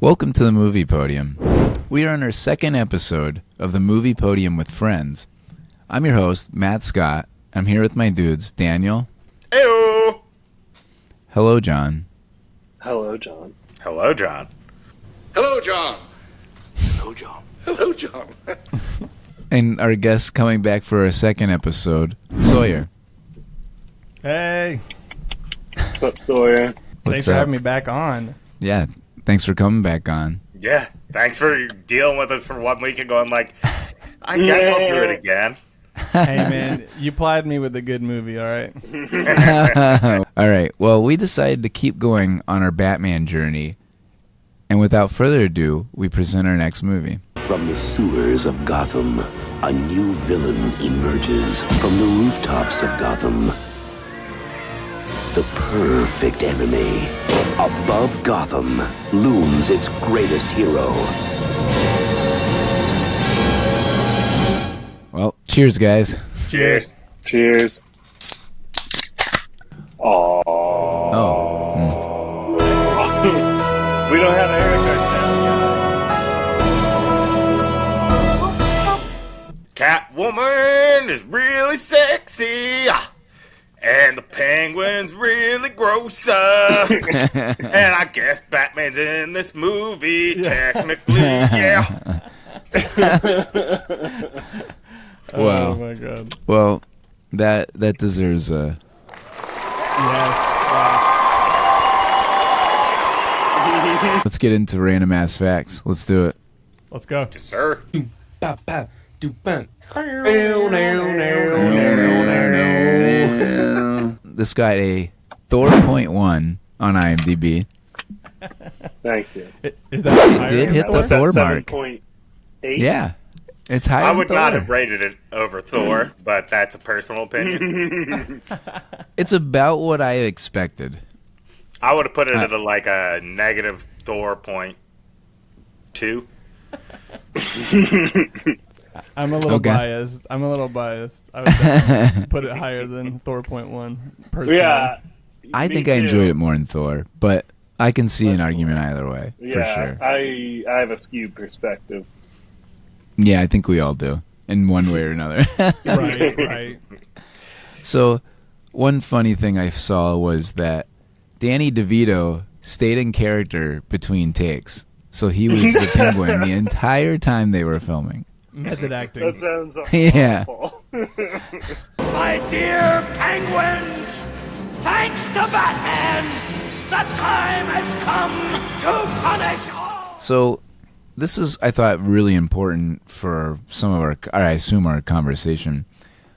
Welcome to the Movie Podium. We are on our second episode of the Movie Podium with Friends. I'm your host, Matt Scott. I'm here with my dudes, Daniel. Heyo! Hello, John. Hello, John. Hello, John. Hello, John. Hello, John. Hello, John. And our guest coming back for our second episode, Sawyer. Hey. What's up, Sawyer? Thanks for having me back on. Yeah, thanks for coming back on. Yeah, thanks for dealing with us for 1 week and going like, I guess I'll do it again. Hey, man, you plied me with a good movie, all right? All right, well, we decided to keep going on our Batman journey. And without further ado, we present our next movie. From the sewers of Gotham, a new villain emerges. From the rooftops of Gotham, the perfect enemy. Above Gotham looms its greatest hero. Well, cheers, guys. Cheers. Cheers. Aww. Oh. We don't have an Eric sound Catwoman is really sexy. And the Penguin's really gross. And I guess Batman's in this movie, technically, yeah. Wow. Oh, my God. Well, that deserves a... Yes. Let's get into random ass facts. Let's do it. Let's go. Yes, sir. This got a Thor.1 on IMDb. Thank you. Is that It did hit the Thor mark. 7.8? Yeah. It's high. I on would Thor. not have rated it over Thor, but that's a personal opinion. It's about what I expected. I would have put it at a negative Thor.2. I'm a little Okay. biased. I would definitely put it higher than Thor.1, personally. Yeah. I me think I too. enjoyed it more than Thor, but I can see an argument either way, for Yeah, sure. I have a skewed perspective. Yeah, I think we all do, in one way or another. Right. So, one funny thing I saw was that Danny DeVito stayed in character between takes. So he was the Penguin the entire time they were filming. Method acting. That sounds Yeah. awful. My dear penguins, thanks to Batman, the time has come to punish all. So this is, I thought, really important for some of our, I assume, our conversation.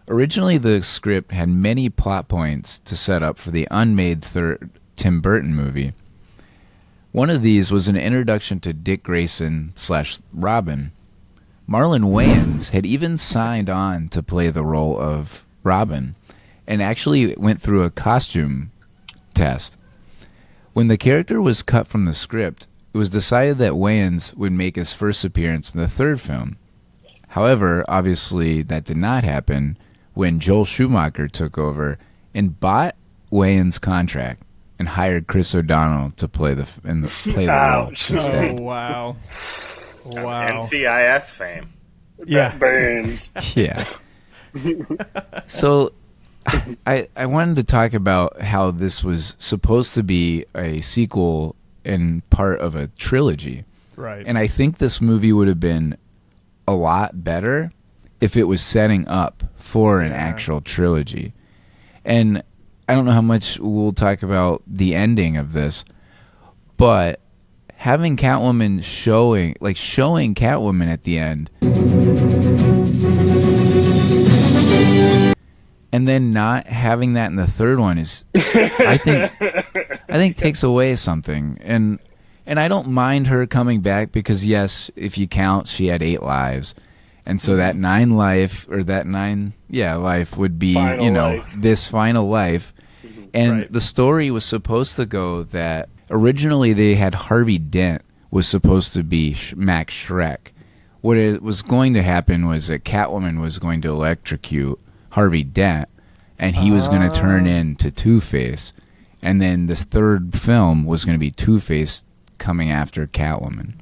Originally, the script had many plot points to set up for the unmade third Tim Burton movie. One of these was an introduction to Dick Grayson / Robin. Marlon Wayans had even signed on to play the role of Robin and actually went through a costume test. When the character was cut from the script, it was decided that Wayans would make his first appearance in the third film. However, obviously that did not happen when Joel Schumacher took over and bought Wayans' contract and hired Chris O'Donnell to play the role Ouch. instead. Oh, wow. Wow. NCIS fame. Yeah. That burns. Yeah. So I wanted to talk about how this was supposed to be a sequel and part of a trilogy. Right. And I think this movie would have been a lot better if it was setting up for an actual trilogy. And I don't know how much we'll talk about the ending of this, but having Catwoman showing Catwoman at the end and then not having that in the third one is I think takes away something. And I don't mind her coming back because yes, if you count, she had 8 lives. And so that 9 life would be, Final life. this final life. And Right. the story was supposed to go that originally they had Harvey Dent was supposed to be Max Schreck. What it was going to happen was that Catwoman was going to electrocute Harvey Dent, and he was going to turn into Two-Face. And then this third film was going to be Two-Face coming after Catwoman.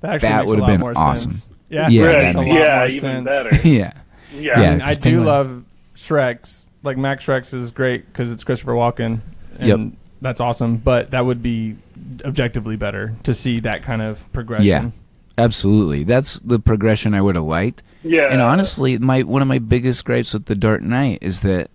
That That makes would've a lot been more awesome. sense. Yeah, Yeah, that that makes a makes- lot Yeah, more even sense. better. Yeah. Yeah. Yeah. And I 'cause do Penguin- love Shrek's. Like Max Shrek's is great because it's Christopher Walken, and Yep. that's awesome. But that would be objectively better to see that kind of progression. Yeah, absolutely. That's the progression I would have liked. Yeah. And honestly, one of my biggest gripes with The Dark Knight is that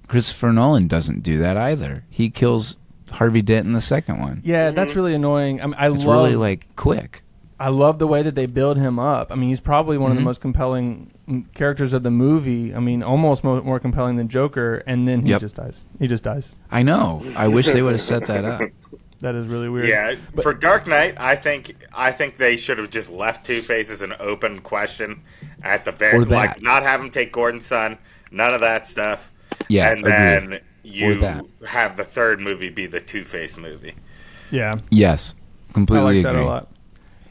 Christopher Nolan doesn't do that either. He kills Harvey Dent in the second one. Yeah, that's really annoying. I mean, It's really like quick. I love the way that they build him up. I mean, he's probably one of Mm-hmm. the most compelling characters of the movie. I mean, almost more compelling than Joker. And then he Yep. just dies. He just dies. I know. I wish they would have set that up. That is really weird. Yeah, for Dark Knight, I think they should have just left Two-Face as an open question at the very Or that. like not have him take Gordon's son, none of that stuff. Yeah, and agreed. then Or you that. have the third movie be the Two-Face movie. Yeah. Yes, I completely like that agree. a lot.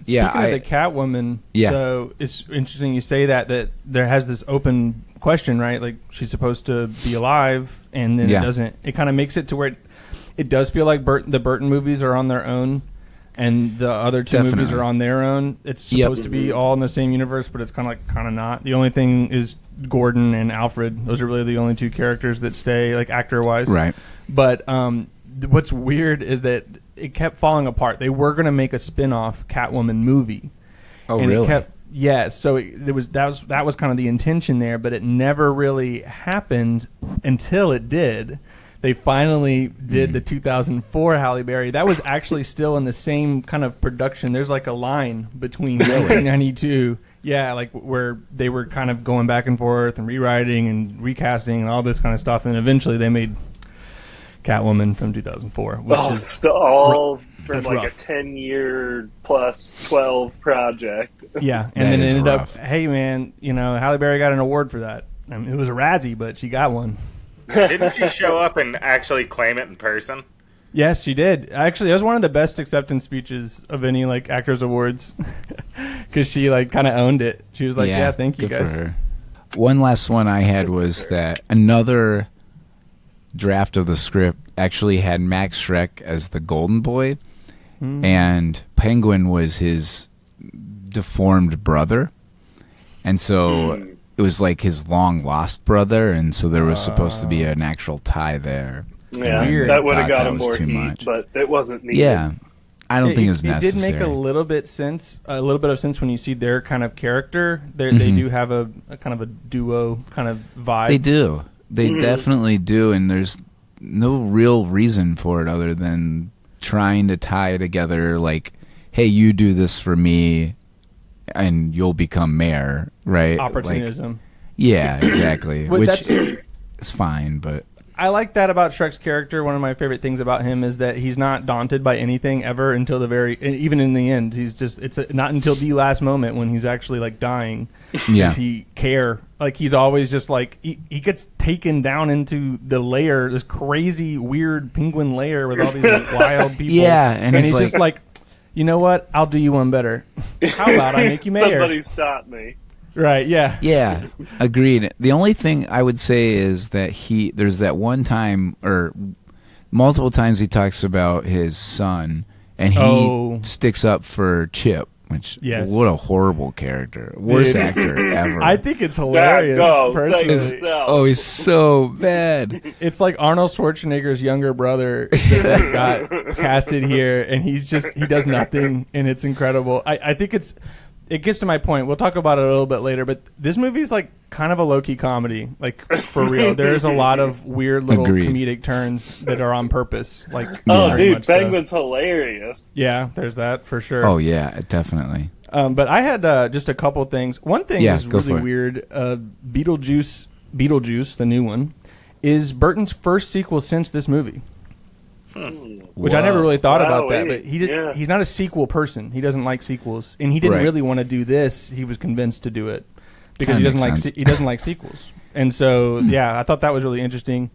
Yeah, Speaking of the Catwoman, Yeah. though, it's interesting you say that there has this open question, right? Like, she's supposed to be alive, and then Yeah. it doesn't. It kind of makes it to where it does feel like the Burton movies are on their own, and the other two movies Definitely. are on their own. It's Yep. supposed to be all in the same universe, but it's kind of not. The only thing is Gordon and Alfred. Those are really the only two characters that stay, like, actor-wise. Right. But what's weird is that it kept falling apart. They were going to make a spin-off Catwoman movie. Oh, And really? It kept, yeah, so that was kind of the intention there, but it never really happened until it did. They finally did the 2004 Halle Berry. That was actually still in the same kind of production. There's like a line between 1992, yeah, like where they were kind of going back and forth and rewriting and recasting and all this kind of stuff, and eventually they made Catwoman from 2004, which Oh, is it's all from that's like rough. a 10-year plus 12 project. yeah, and That then it is ended rough. up, hey man, Halle Berry got an award for that. I mean, it was a Razzie, but she got one. Didn't she show up and actually claim it in person? Yes, she did. Actually, that was one of the best acceptance speeches of any like actors awards because she like kind of owned it. She was like, "Yeah, thank you good guys." for her. One last one I had was that another draft of the script actually had Max Schreck as the Golden Boy, and Penguin was his deformed brother, and so it was like his long lost brother, and so there was supposed to be an actual tie there. Yeah, And they that would have thought got that him was more too heat, much. but it wasn't needed. Yeah, I don't think it was It necessary. did make a little bit of sense when you see their kind of character. They Mm-hmm. do have a kind of a duo kind of vibe. They do. They definitely do, and there's no real reason for it other than trying to tie together, like, hey, you do this for me, and you'll become mayor, right? Like, Opportunism. yeah, exactly. Well, Which that's- is fine, but I like that about Shrek's character. One of my favorite things about him is that he's not daunted by anything ever until the even in the end. He's just not until the last moment when he's actually like dying Yeah. does he care. Like he's always just like he gets taken down into the lair, this crazy weird penguin lair with all these like, wild people. Yeah, and he's it's just like, you know what? I'll do you one better. How about I make you mayor? Somebody stop me. Right? Yeah. yeah, agreed. The only thing I would say is that there's that one time or multiple times he talks about his son, and he sticks up for Chip. Which, Yes. what a horrible character. Worst Dude. actor ever. I think it's hilarious. Go, personally. take yourself. Oh, he's so bad. It's like Arnold Schwarzenegger's younger brother that got casted here, and he does nothing, and it's incredible. I think it gets to my point. We'll talk about it a little bit later, but this movie's like kind of a low-key comedy, like for real. There's a lot of weird little Agreed. comedic turns that are on purpose. Like, Oh, very dude, much so. Penguin's hilarious. Yeah, there's that for sure. Oh, yeah, definitely. But I had just a couple things. One thing Yeah, is go really for it. weird. Beetlejuice, the new one, is Burton's first sequel since this movie. Which I never really thought about that, but he's not a sequel person. He doesn't like sequels, and he didn't Right. really want to do this. He was convinced to do it because Kinda he doesn't makes like sense. he doesn't like sequels. And so, yeah, I thought that was really interesting.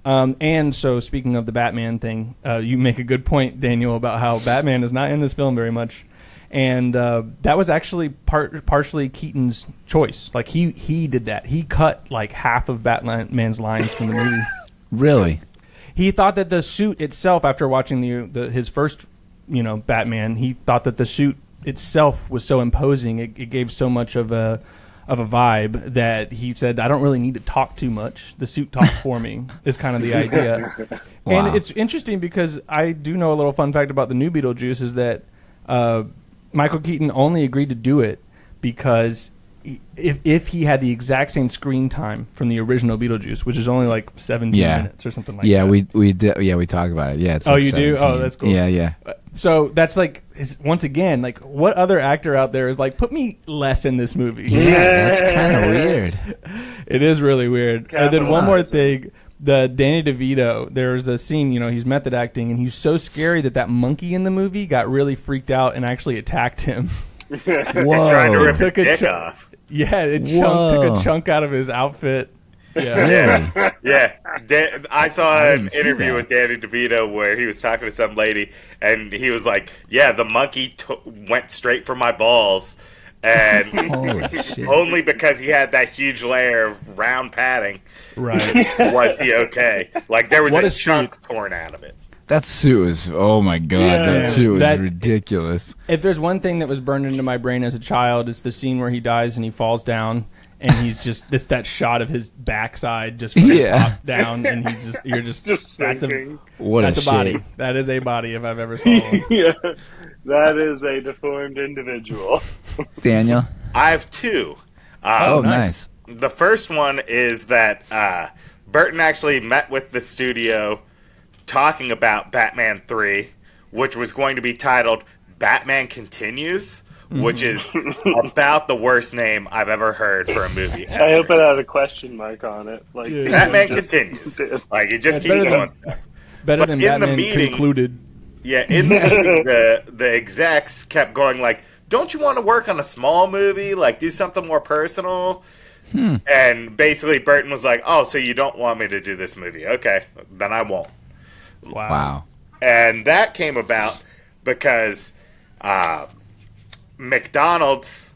And so, speaking of the Batman thing, you make a good point, Daniel, about how Batman is not in this film very much, and that was actually partially Keaton's choice. Like he did that. He cut like half of Batman's lines from the movie. Really? He thought that the suit itself, after watching his first Batman. He thought that the suit itself was so imposing. It gave so much of a vibe that he said, I don't really need to talk too much. The suit talks for me is kind of the idea. Wow. And it's interesting because I do know a little fun fact about the new Beetlejuice is that Michael Keaton only agreed to do it because if he had the exact same screen time from the original Beetlejuice, which is only like 17 minutes or something like that. We talk about it. Yeah. It's oh, like you 17. do? Oh, that's cool. Yeah. So that's like, once again, like what other actor out there is like, put me less in this movie? Yeah, that's kind of weird. It is really weird. And then one more thing. The Danny DeVito, there's a scene, he's method acting, and he's so scary that monkey in the movie got really freaked out and actually attacked him. Whoa. Trying to rip his Took a dick off. Yeah, it Whoa. took a chunk out of his outfit. Yeah. Really? Yeah, I saw an didn't see interview that. with Danny DeVito where he was talking to some lady, and he was like, "Yeah, the monkey went straight for my balls, and Holy shit. only because he had that huge layer of round padding Right. was he okay. Like there was What a a chunk suit. torn out of it." That suit was, oh my God, Yeah. that suit was That- ridiculous. If there's one thing that was burned into my brain as a child, it's the scene where he dies and he falls down, and he's just it's that shot of his backside just from the top down, and you're just that's sinking. that's a body. shame. That is a body if I've ever saw one. Yeah, that is a deformed individual. Daniel? I have two. Oh, nice. The first one is that Burton actually met with the studio talking about Batman 3, which was going to be titled Batman Continues, which is about the worst name I've ever heard for a movie. I hope it had a question mark on it. Like Yeah. Batman just- Continues. Like, it just That's keeps better going. Better But than in the Batman meeting- concluded. Yeah, in the meeting, the execs kept going like, don't you want to work on a small movie? Like, do something more personal? And basically Burton was like, oh, so you don't want me to do this movie? Okay, then I won't. Wow. And that came about because McDonald's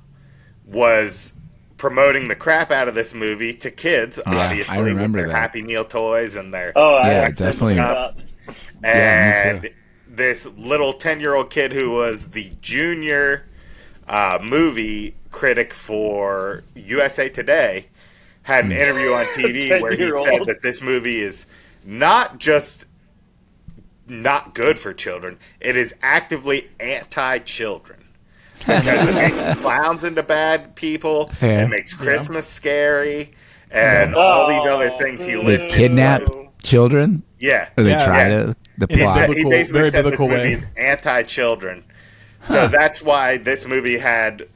was promoting the crap out of this movie to kids, obviously, I remember with their that. Happy Meal toys and their Oh, I Yeah, actually definitely. forgot. Yeah, me and too. this little 10-year-old kid who was the junior movie critic for USA Today had an interview on TV where he 10-year-old. said that this movie is not just not good for children, it is actively anti-children. Because it makes clowns into bad people, Fair. it makes Christmas scary, and all these other things he They listed. kidnap children? Yeah. Or they Yeah. try Yeah. to? The He, plot. said, he Biblical- basically very said this biblical movie way. is anti-children. So that's why this movie had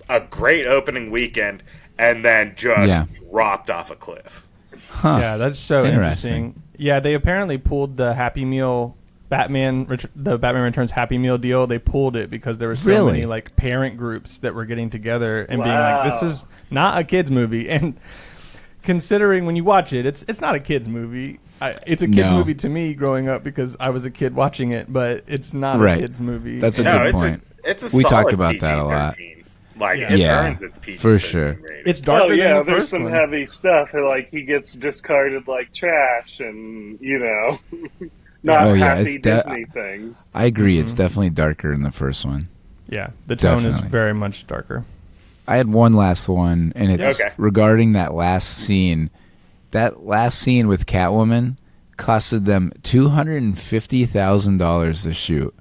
a great opening weekend and then just dropped off a cliff. Huh. Yeah, that's so Interesting. interesting. Yeah, they apparently pulled the Happy Meal the Batman Returns Happy Meal deal. They pulled it because there were so Really? many like parent groups that were getting together and being like, "This is not a kids movie." And considering when you watch it, it's not a kids movie. It's a kids No. movie to me growing up because I was a kid watching it, but it's not Right. a kids movie. That's a No, good it's point. it's a We solid talked about that a lot. PG-13. Like, Yeah. it Yeah, earns its PG-13 for sure. rating. It's darker Oh yeah, than the there's first some one. heavy stuff. Like he gets discarded like trash, and not Oh, yeah, happy it's Disney things. I agree. It's definitely darker in the first one. Yeah, the tone is Definitely. very much darker. I had one last one, and it's Okay. regarding that last scene. That last scene with Catwoman costed them $250,000 to shoot.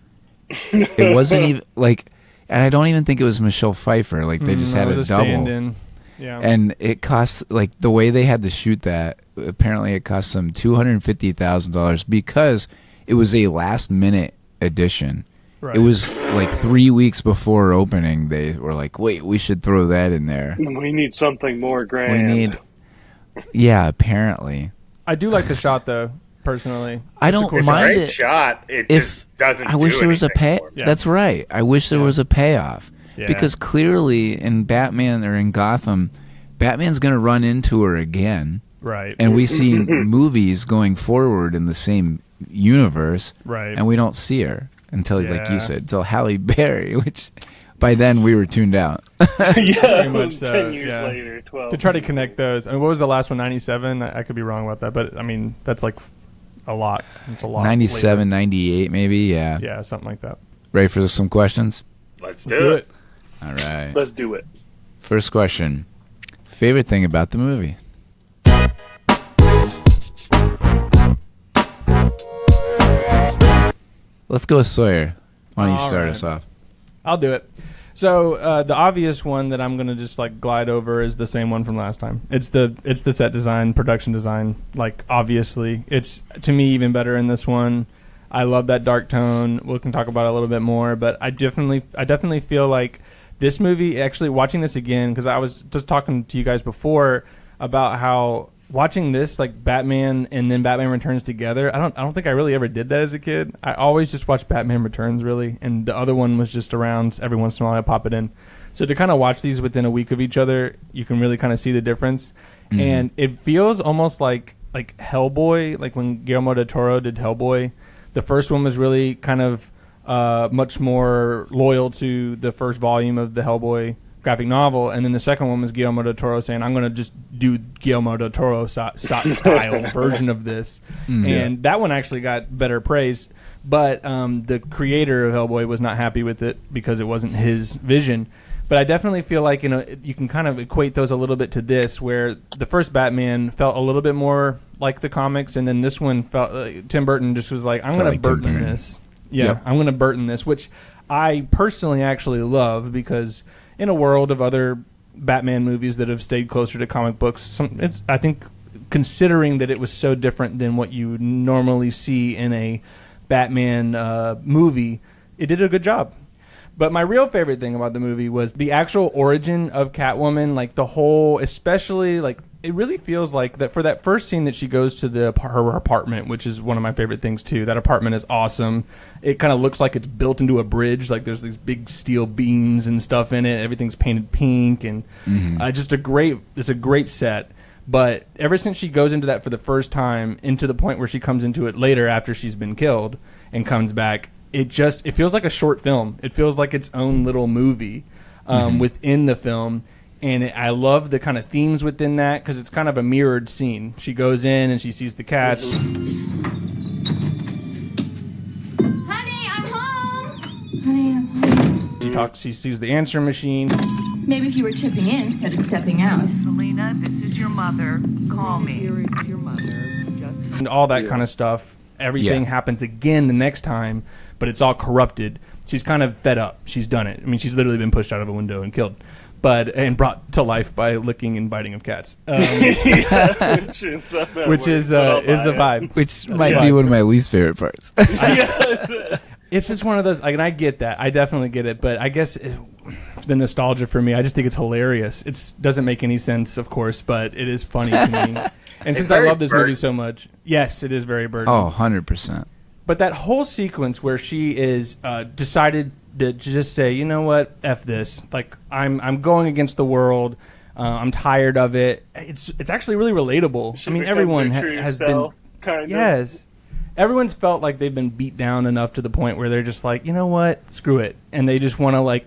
It wasn't even like, and I don't even think it was Michelle Pfeiffer. Like they just had It a was double, stand-in. Yeah. and it cost like the way they had to shoot that. Apparently, it cost them $250,000 because it was a last-minute addition. Right. It was like 3 weeks before opening. They were like, "Wait, we should throw that in there. We need something more We grand. need." Yeah, apparently. I do like the shot though, personally. I don't It's a mind great it shot. It if just doesn't. I wish do there was a anything pay. for me. Yeah. That's right. I wish there was a payoff Yeah. because clearly in Batman or in Gotham, Batman's going to run into her again, Right. and we see movies going forward in the same universe, Right. and we don't see her until, like Yeah. you said, until Halle Berry, which by then we were tuned out. Yeah, Very much so, 10 years yeah. later, 12. To try to connect those. I mean, what was the last one? 97? I could be wrong about that, but I mean, that's like a lot. It's a lot. 97, 98 maybe, yeah. Yeah, something like that. Ready for some questions? Let's do it. All right. Let's do it. First question. Favorite thing about the movie? Let's go with Sawyer. Why don't you All start right. us off? I'll do it. So the obvious one that I'm gonna just like glide over is the same one from last time. It's the set design, production design. Like obviously, it's to me even better in this one. I love that dark tone. We can talk about it a little bit more, but I definitely feel like this movie. Actually, watching this again because I was just talking to you guys before about how watching this like Batman and then Batman Returns together. I don't think I really ever did that as a kid. I always just watched Batman Returns really, and the other one was just around every once in a while. I pop it in. So to kind of watch these within a week of each other, you can really kind of see the difference, and it feels almost like Hellboy, like when Guillermo del Toro did Hellboy. The first one was really kind of much more loyal to the first volume of the Hellboy graphic novel, and then the second one was Guillermo del Toro saying, I'm going to just do Guillermo del Toro style version of this. And that one actually got better praise, but the creator of Hellboy was not happy with it because it wasn't his vision. But I definitely feel like, you know, you can kind of equate those a little bit to this, where the first Batman felt a little bit more like the comics, and then this one felt Tim Burton just was like, I'm going to Burton this. Yeah, Yep. I'm going to Burton this, which I personally actually love because in a world of other Batman movies that have stayed closer to comic books, I think considering that it was so different than what you would normally see in a Batman movie, it did a good job. But my real favorite thing about the movie was the actual origin of Catwoman, like the whole, especially like it really feels like that for that first scene that she goes to her apartment, which is one of my favorite things too. That apartment is awesome. It kind of looks like it's built into a bridge. Like there's these big steel beams and stuff in it. Everything's painted pink and it's a great set. But ever since she goes into that for the first time, into the point where she comes into it later after she's been killed and comes back, it feels like a short film. It feels like its own little movie within the film. And I love the kind of themes within that because it's kind of a mirrored scene. She goes in and she sees the cats. Honey, I'm home. Honey, I'm home. She sees the answer machine. Maybe if you were chipping in instead of stepping out. Selena, this is your mother. Call me. Here is your mother. And all that kind of stuff. Everything happens again the next time, but it's all corrupted. She's kind of fed up. She's done it. I mean, she's literally been pushed out of a window and killed. And brought to life by licking and biting of cats, which is a vibe. Which might be one of my least favorite parts. It's just one of those, like, and I get that. I definitely get it. But I guess the nostalgia for me, I just think it's hilarious. It doesn't make any sense, of course, but it is funny to me. And since I love this movie so much, yes, it is very Burton. Oh, 100%. But that whole sequence where she is decided to just say, you know what, F this. Like, I'm going against the world. I'm tired of it. It's actually really relatable. She I mean, becomes everyone her true has self, been... kind of. Yes. Everyone's felt like they've been beat down enough to the point where they're just like, you know what, screw it. And they just want to, like,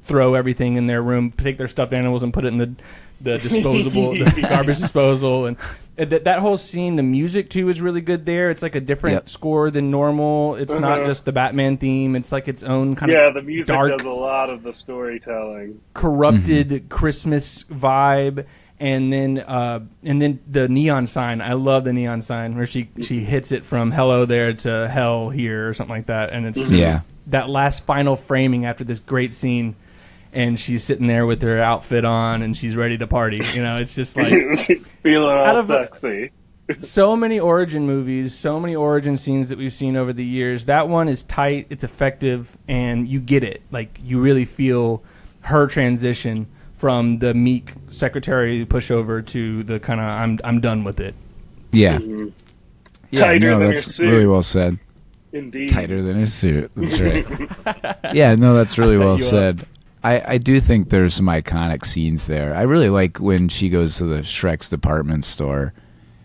throw everything in their room, take their stuffed animals and put it in the disposable, the garbage disposal. And that whole scene, the music too is really good there. It's like a different score than normal. It's not just the Batman theme. It's like its own kind of the music dark, does a lot of the storytelling. Corrupted Christmas vibe. And then the neon sign. I love the neon sign where she hits it from hello there to hell here or something like that. And it's just that last final framing after this great scene. And she's sitting there with her outfit on, and she's ready to party. You know, it's just like feeling all sexy. So many origin movies, so many origin scenes that we've seen over the years. That one is tight, it's effective, and you get it. Like, you really feel her transition from the meek secretary pushover to the kind of I'm done with it. Yeah. Tighter than that's really well said. Indeed. Tighter than his suit. That's right. Yeah, no, that's really well said. I do think there's some iconic scenes there. I really like when she goes to the Shrek's department store.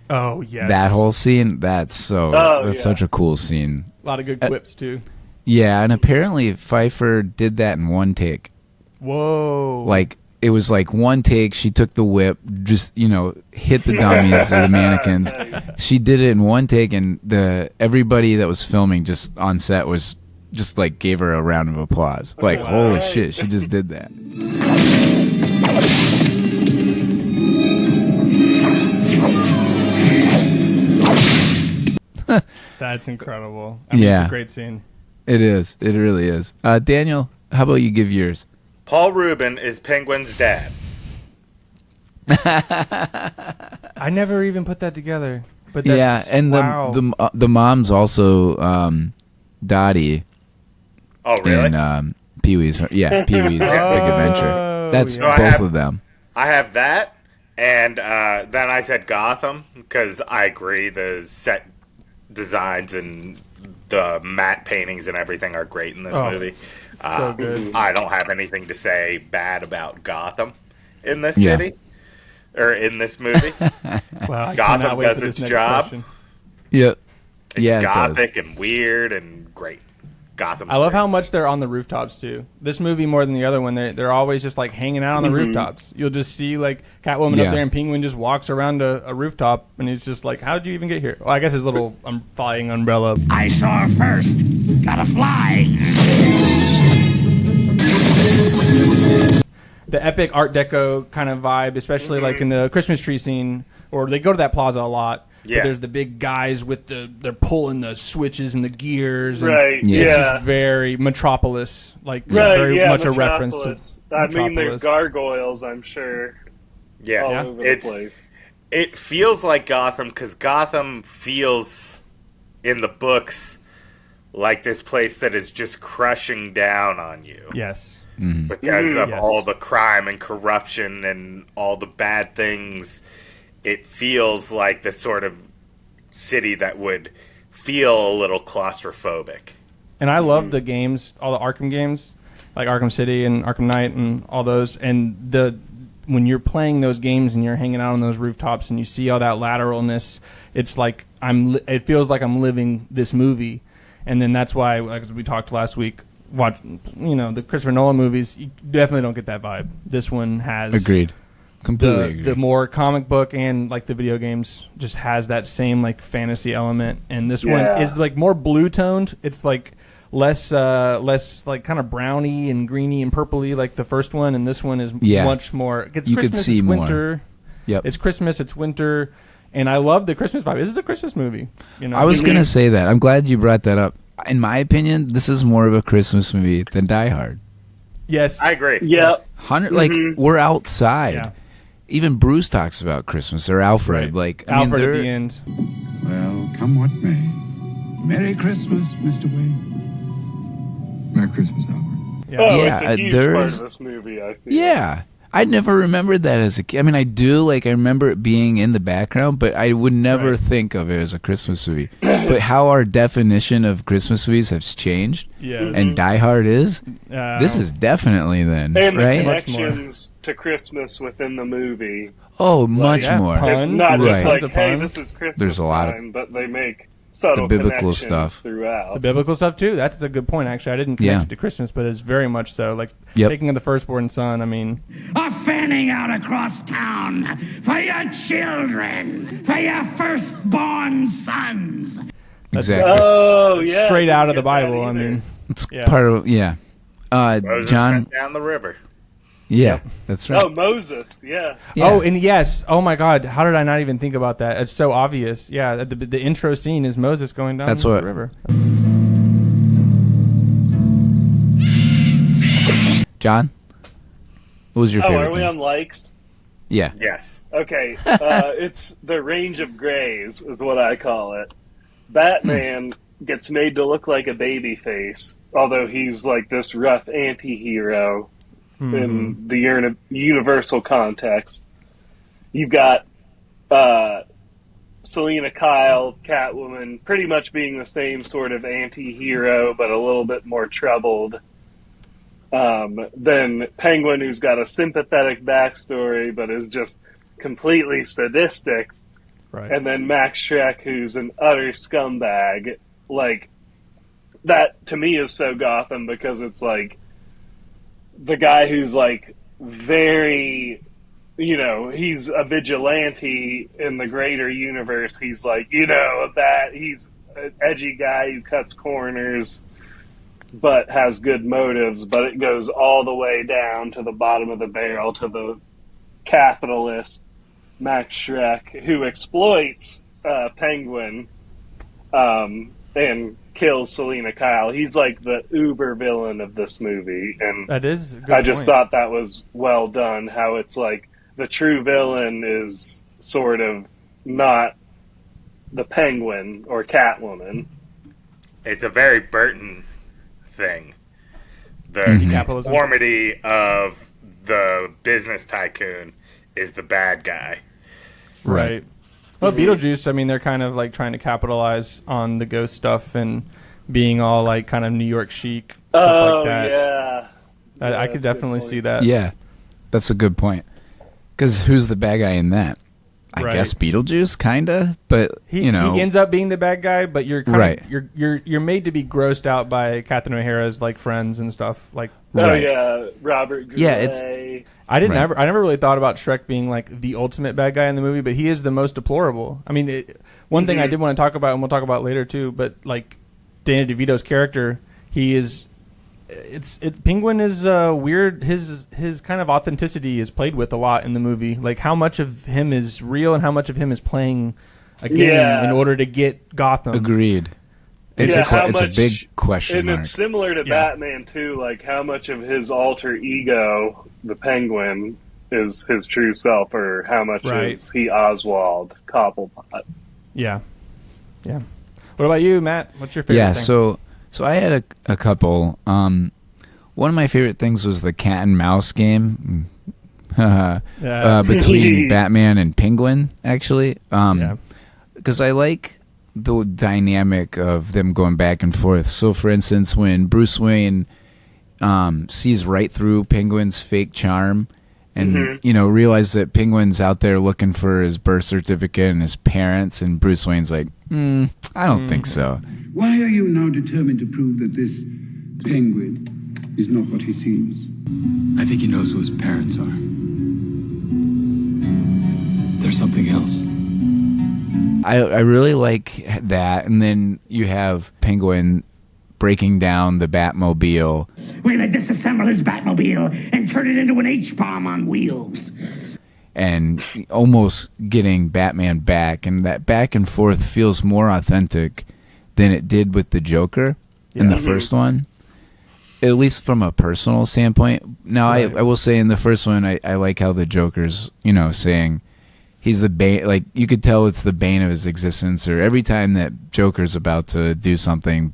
Oh, yes. That whole scene, that's such a cool scene. A lot of good quips, too. Yeah, and apparently Pfeiffer did that in one take. Whoa. Like, it was like one take. She took the whip, just hit the dummies or the mannequins. She did it in one take, and everybody that was filming just on set was just like gave her a round of applause. Like, holy shit, she just did that. That's incredible. I mean, it's a great scene. It is. It really is. Daniel, how about you give yours? Paul Rubin is Penguin's dad. I never even put that together. But that's, and wow. the mom's also Dottie. Oh, really? In Pee-wee's Big Adventure. That's both of them. I have that, and then I said Gotham because I agree the set designs and the matte paintings and everything are great in this movie. So good. I don't have anything to say bad about Gotham in this city or in this movie. Well, Gotham does its job. Question. Yep. It's gothic and weird and great. Gotham's I love great. how much they're on the rooftops too. This movie more than the other one, they're always just like hanging out on the rooftops. You'll just see like Catwoman up there, and Penguin just walks around a rooftop, and he's just like, "How did you even get here?" Well, I guess his little flying umbrella. I saw her first. Gotta fly. The epic Art Deco kind of vibe, especially like in the Christmas tree scene, or they go to that plaza a lot. Yeah. But there's the big guys with they're pulling the switches and the gears. And Right, It's yeah. just very Metropolis, like Right, very yeah, much a Metropolis. reference to I mean, there's Metropolis. gargoyles, I'm sure, Yeah, all over the place. It feels like Gotham because Gotham feels in the books like this place that is just crushing down on you. Yes. Because of Yes. all the crime and corruption and all the bad things. It feels like the sort of city that would feel a little claustrophobic. And I love the games, all the Arkham games, like Arkham City and Arkham Knight and all those. And when you're playing those games and you're hanging out on those rooftops and you see all that lateralness, it's like it feels like I'm living this movie. And then that's why, like, as we talked last week, the Christopher Nolan movies, you definitely don't get that vibe. This one has Agreed. Completely agreed. The more comic book and like the video games just has that same like fantasy element, and this one is like more blue toned. It's like less like kind of browny and greeny and purpley like the first one, and this one is much more. It's you Christmas, could see it's more. winter. Yep. It's Christmas, it's winter, and I love the Christmas vibe. This is a Christmas movie. I was gonna say that. I'm glad you brought that up. In my opinion, this is more of a Christmas movie than Die Hard. Yes, I agree. Yeah. Like we're outside. Yeah. Even Bruce talks about Christmas, or Alfred. Right. Like Alfred I at mean, the end. Well, come what may. Merry Christmas, Mr. Wayne. Merry Christmas, Alfred. Yeah. Oh, Yeah, it's a huge there part is- of this movie, I feel. Yeah. I never remembered that as a kid. I mean, I do. Like, I remember it being in the background, but I would never think of it as a Christmas movie. But how our definition of Christmas movies has changed, Yes. and Die Hard is, this is definitely then, And the right? connections to Christmas within the movie. Oh, much yeah, more. puns. It's not just Right. like, Tons of hey, puns. this is Christmas There's a lot of- time, but they make subtle biblical connections stuff. throughout. The biblical stuff too. That's a good point. Actually, I didn't connect Yeah. it to Christmas, but it's very much so. Like Yep. taking of the firstborn son. I mean, A fanning out across town for your children, for your firstborn sons. Exactly. Oh, yeah. straight out of the Didn't get that Bible. I either. mean, It's yeah. part of, yeah. Moses John, sent down the river. yeah, that's right. Oh, Moses, yeah. Yeah. Oh, and yes. Oh my God, how did I not even think about that? It's so obvious. Yeah, the intro scene is Moses going down That's the what- river. John, what was your Oh, favorite are we thing? on likes? Yeah. Yes. Okay, it's the range of grays is what I call it. Batman gets made to look like a baby face, although he's like this rough anti-hero in the universal context. You've got Selena Kyle, Catwoman, pretty much being the same sort of anti-hero, but a little bit more troubled. Then Penguin, who's got a sympathetic backstory, but is just completely sadistic. Right. And then Max Schreck, who's an utter scumbag. Like, that to me is so Gotham because it's like the guy who's like very, he's a vigilante in the greater universe. He's like, he's an edgy guy who cuts corners, but has good motives. But it goes all the way down to the bottom of the barrel to the capitalist Max Schreck, who exploits Penguin and kills Selena Kyle. He's like the uber villain of this movie, and that is a good I just point. thought that was well done. How it's like the true villain is sort of not the Penguin or Catwoman. It's a very Burton thing. The Capitalism. conformity of the business tycoon is the bad guy. Right. Well, Beetlejuice, I mean, they're kind of like trying to capitalize on the ghost stuff and being all like kind of New York chic, stuff like that. Yeah. I could definitely see that. Yeah, that's a good point. Because who's the bad guy in that? I Right. guess Beetlejuice, kinda, but He ends up being the bad guy, but you're kind of, you're made to be grossed out by Catherine O'Hara's like friends and stuff. Like, Right. Yeah, Robert Goulet. Yeah, I Right. never really thought about Shrek being like the ultimate bad guy in the movie, but he is the most deplorable. I mean, one thing I did want to talk about, and we'll talk about later too, but like Danny DeVito's character, he is. Penguin is weird. His kind of authenticity is played with a lot in the movie. Like how much of him is real and how much of him is playing a game in order to get Gotham. Agreed. It's a big question and mark. it's similar to Batman too. Like how much of his alter ego, the Penguin, is his true self, or how much is he Oswald Cobblepot? Yeah. What about you, Matt? What's your favorite thing? So I had a couple. One of my favorite things was the cat and mouse game between Batman and Penguin, actually. Because I like the dynamic of them going back and forth. So, for instance, when Bruce Wayne sees right through Penguin's fake charm and, realizes that Penguin's out there looking for his birth certificate and his parents, and Bruce Wayne's like, I don't think so. Why are you now determined to prove that this Penguin is not what he seems? I think he knows who his parents are. There's something else. I really like that. And then you have Penguin breaking down the Batmobile. We're going to disassemble his Batmobile and turn it into an H-bomb on wheels. And almost getting Batman back. And that back and forth feels more authentic than it did with the Joker in the first one. At least from a personal standpoint. Now, I will say in the first one, I like how the Joker's, saying he's the bane. Like, you could tell it's the bane of his existence. Or every time that Joker's about to do something,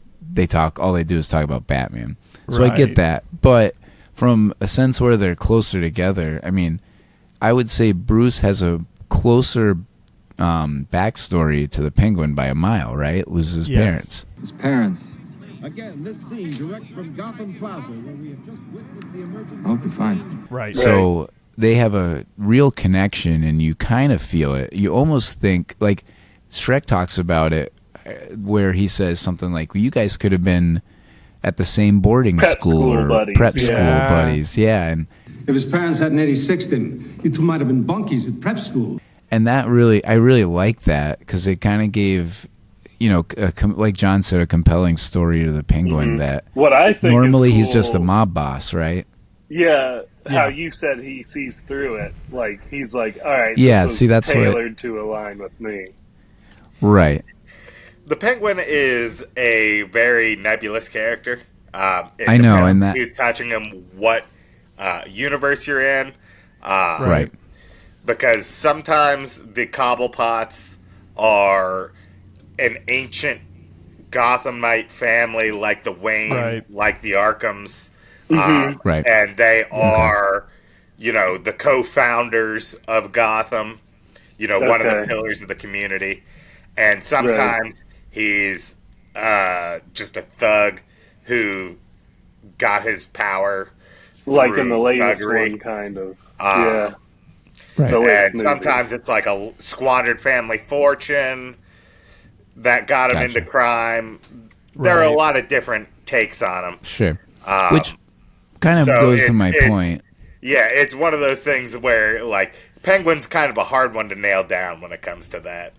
all they do is talk about Batman. So I get that. But from a sense where they're closer together, I mean, I would say Bruce has a closer backstory to the Penguin by a mile, right? Loses his parents. His parents. Again, this scene direct from Gotham Plaza, where we have just witnessed the emergence. I hope he finds them. Right. So they have a real connection, and you kind of feel it. You almost think, like, Shrek talks about it, where he says something like, well, you guys could have been at the same boarding school or buddies. prep school buddies. Yeah. And If his parents had an 86, then you two might have been bunkies at prep school. And that I really like that, because it kind of gave, like John said, a compelling story to the Penguin that what I think normally is he's just a cool- mob boss, right? Yeah, how you said he sees through it. Like, he's like, all right, Yeah, this was see, that's what- tailored to align with me. Right. The Penguin is a very nebulous character. I know, and that who's touching him, what universe you're in. right. Because sometimes the Cobblepots are an ancient Gothamite family, like the Wayne, like the Arkhams, Right. and they are, the co-founders of Gotham. One of the pillars of the community. And sometimes he's just a thug who got his power Like in the latest thuggery. one, kind of. Right. And sometimes it's like a squandered family fortune that got him into crime. There are a lot of different takes on him. Sure. Which kind of goes to my point. Yeah, it's one of those things where, like, Penguin's kind of a hard one to nail down when it comes to that.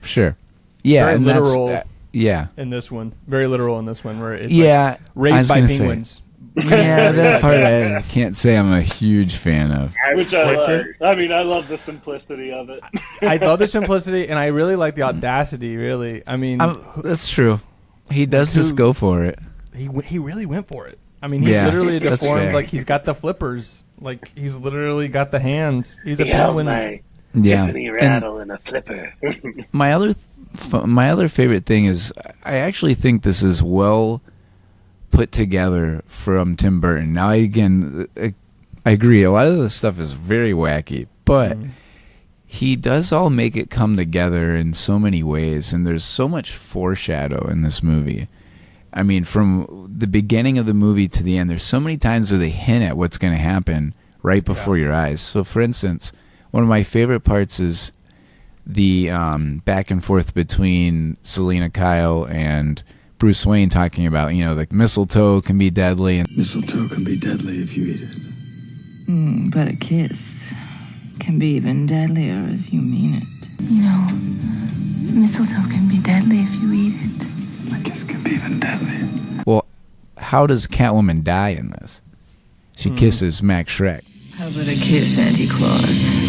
Sure. Yeah, Very and literal. Yeah. In this one, very literal in this one, where it's like raised by penguins. Yeah, that part I can't say I'm a huge fan of. Which I love. I mean, I love the simplicity of it. I love the simplicity, and I really like the audacity. Really, I mean, that's true. He does just go for it. He really went for it. I mean, he's literally deformed. Like he's got the flippers. Like he's literally got the hands. He's a penguin. Tiffany rattle and a flipper. My other favorite thing is I actually think this is well put together from Tim Burton. Now, again, I agree. A lot of the stuff is very wacky, but he does all make it come together in so many ways, and there's so much foreshadow in this movie. I mean, from the beginning of the movie to the end, there's so many times where they hint at what's going to happen right before your eyes. So, for instance, one of my favorite parts is the back and forth between Selena Kyle and Bruce Wayne talking about, like mistletoe can be deadly. And mistletoe can be deadly if you eat it. But a kiss can be even deadlier if you mean it. Mistletoe can be deadly if you eat it. A kiss can be even deadlier. Well, how does Catwoman die in this? She kisses Max Schreck. How about a kiss, Auntie Claus?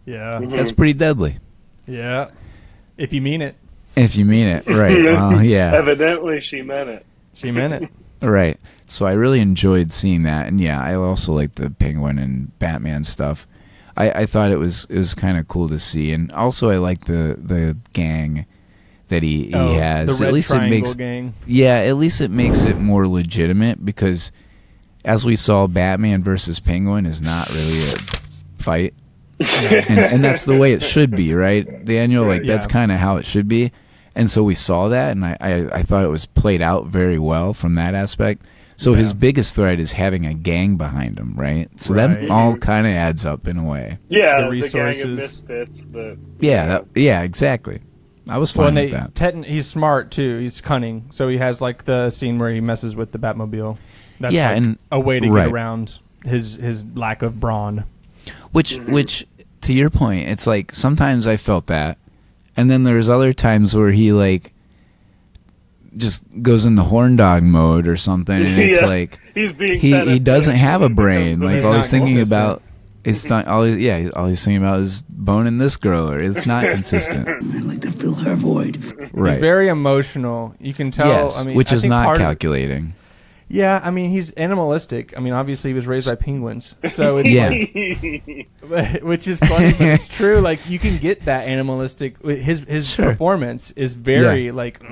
Yeah. That's pretty deadly. Yeah. If you mean it. If you mean it, right. Well, yeah. Evidently, she meant it. She meant it. Right. So I really enjoyed seeing that. And yeah, I also like the Penguin and Batman stuff. I thought it was kind of cool to see. And also I like the gang that he has. The Red at least Triangle it makes gang. Yeah, at least it makes it more legitimate because as we saw, Batman versus Penguin is not really a fight. and that's the way it should be, right, Daniel? Like that's kind of how it should be. And so we saw that, and I thought it was played out very well from that aspect. So his biggest threat is having a gang behind him, right? So that all kind of adds up in a way. Yeah, the resources. gang of misfits. Yeah, exactly. I was fine with that. He's smart too. He's cunning. So he has like the scene where he messes with the Batmobile. That's and a way to get around his lack of brawn. Which to your point, it's like sometimes I felt that, and then there's other times where he like just goes in the horn dog mode or something, and it's like he doesn't have a brain. Like all he's thinking about is not all he's thinking about is boning this girl, or it's not consistent. I'd like to fill her void. Right. He's very emotional. You can tell. Yes, I mean, which I is think not calculating. Yeah, I mean, he's animalistic. I mean, obviously he was raised by penguins, so it's which is funny, but it's true. Like you can get that animalistic. His performance is very like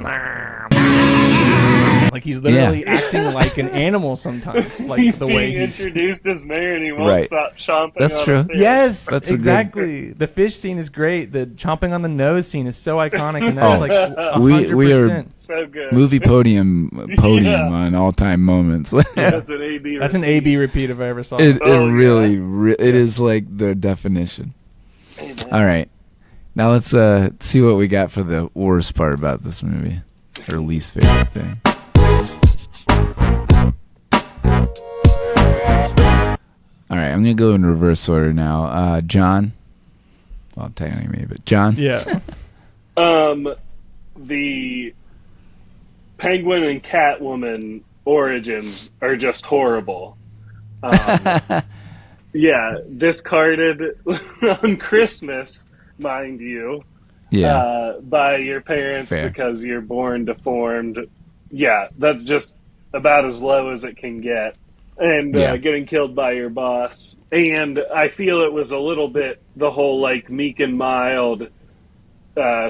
he's literally acting like an animal sometimes. Like he's the way he's introduced as mayor and he won't Right. stop chomping. That's on true. the fish. Yes, That's exactly. The fish scene is great. The chomping on the nose scene is so iconic, and that's like 100%. We are So good. movie podium on all time moments. That's an AB. That's an AB repeat if I ever saw It it. really it is like the definition. All right, now let's see what we got for the worst part about this movie, or least favorite thing. All right, I'm gonna go in reverse order now. John, well, technically me, but John. Yeah. The Penguin and Catwoman origins are just horrible. Yeah, discarded on Christmas, mind you. Yeah. By your parents Fair. because you're born deformed. Yeah, that's just about as low as it can get. And getting killed by your boss. And I feel it was a little bit, the whole like meek and mild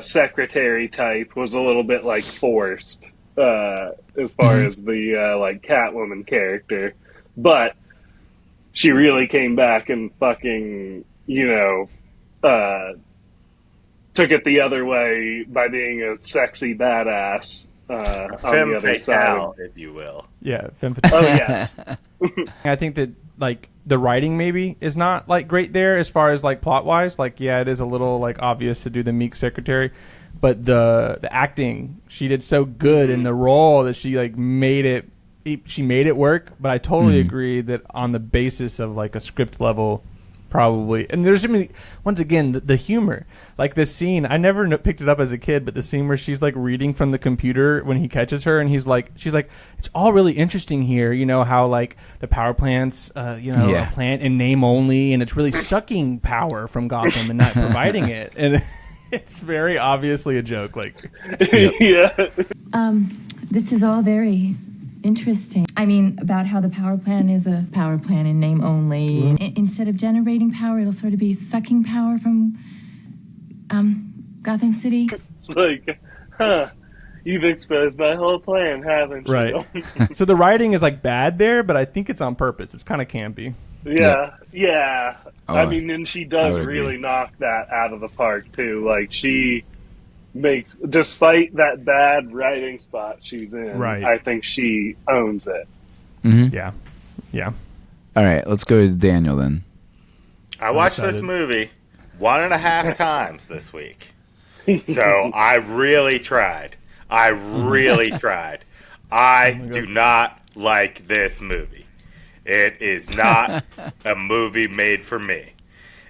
secretary type was a little bit like forced as far as the like Catwoman character. But she really came back and fucking, took it the other way by being a sexy badass on the other side. If you will. Yeah, femme fatale. Oh, yes. I think that like the writing maybe is not like great there as far as like plot wise. Like it is a little like obvious to do the meek secretary, but the acting, she did so good in the role that she like made it she made it work, but I totally agree that on the basis of like a script level, probably. And there's, I mean, once again, the humor, like this scene, I never picked it up as a kid, but the scene where she's like reading from the computer when he catches her, and she's like, it's all really interesting here. You know how like the power plants, a plant in name only, and it's really sucking power from Gotham and not providing it. And it's very obviously a joke. Like, yeah. This is all very interesting. I mean, about how the power plant is a power plant in name only. Instead of generating power, it'll sort of be sucking power from Gotham City. It's like, you've exposed my whole plan, haven't you? Right. So the writing is like bad there, but I think it's on purpose. It's kind of campy. Yeah. Oh, I mean, and she does really knock that out of the park, too. Like, she makes, despite that bad writing spot she's in, right. I think she owns it. Mm-hmm. Yeah. All right, let's go to Daniel then. I watched this movie 1.5 times this week. So I really tried. I do not like this movie. It is not a movie made for me.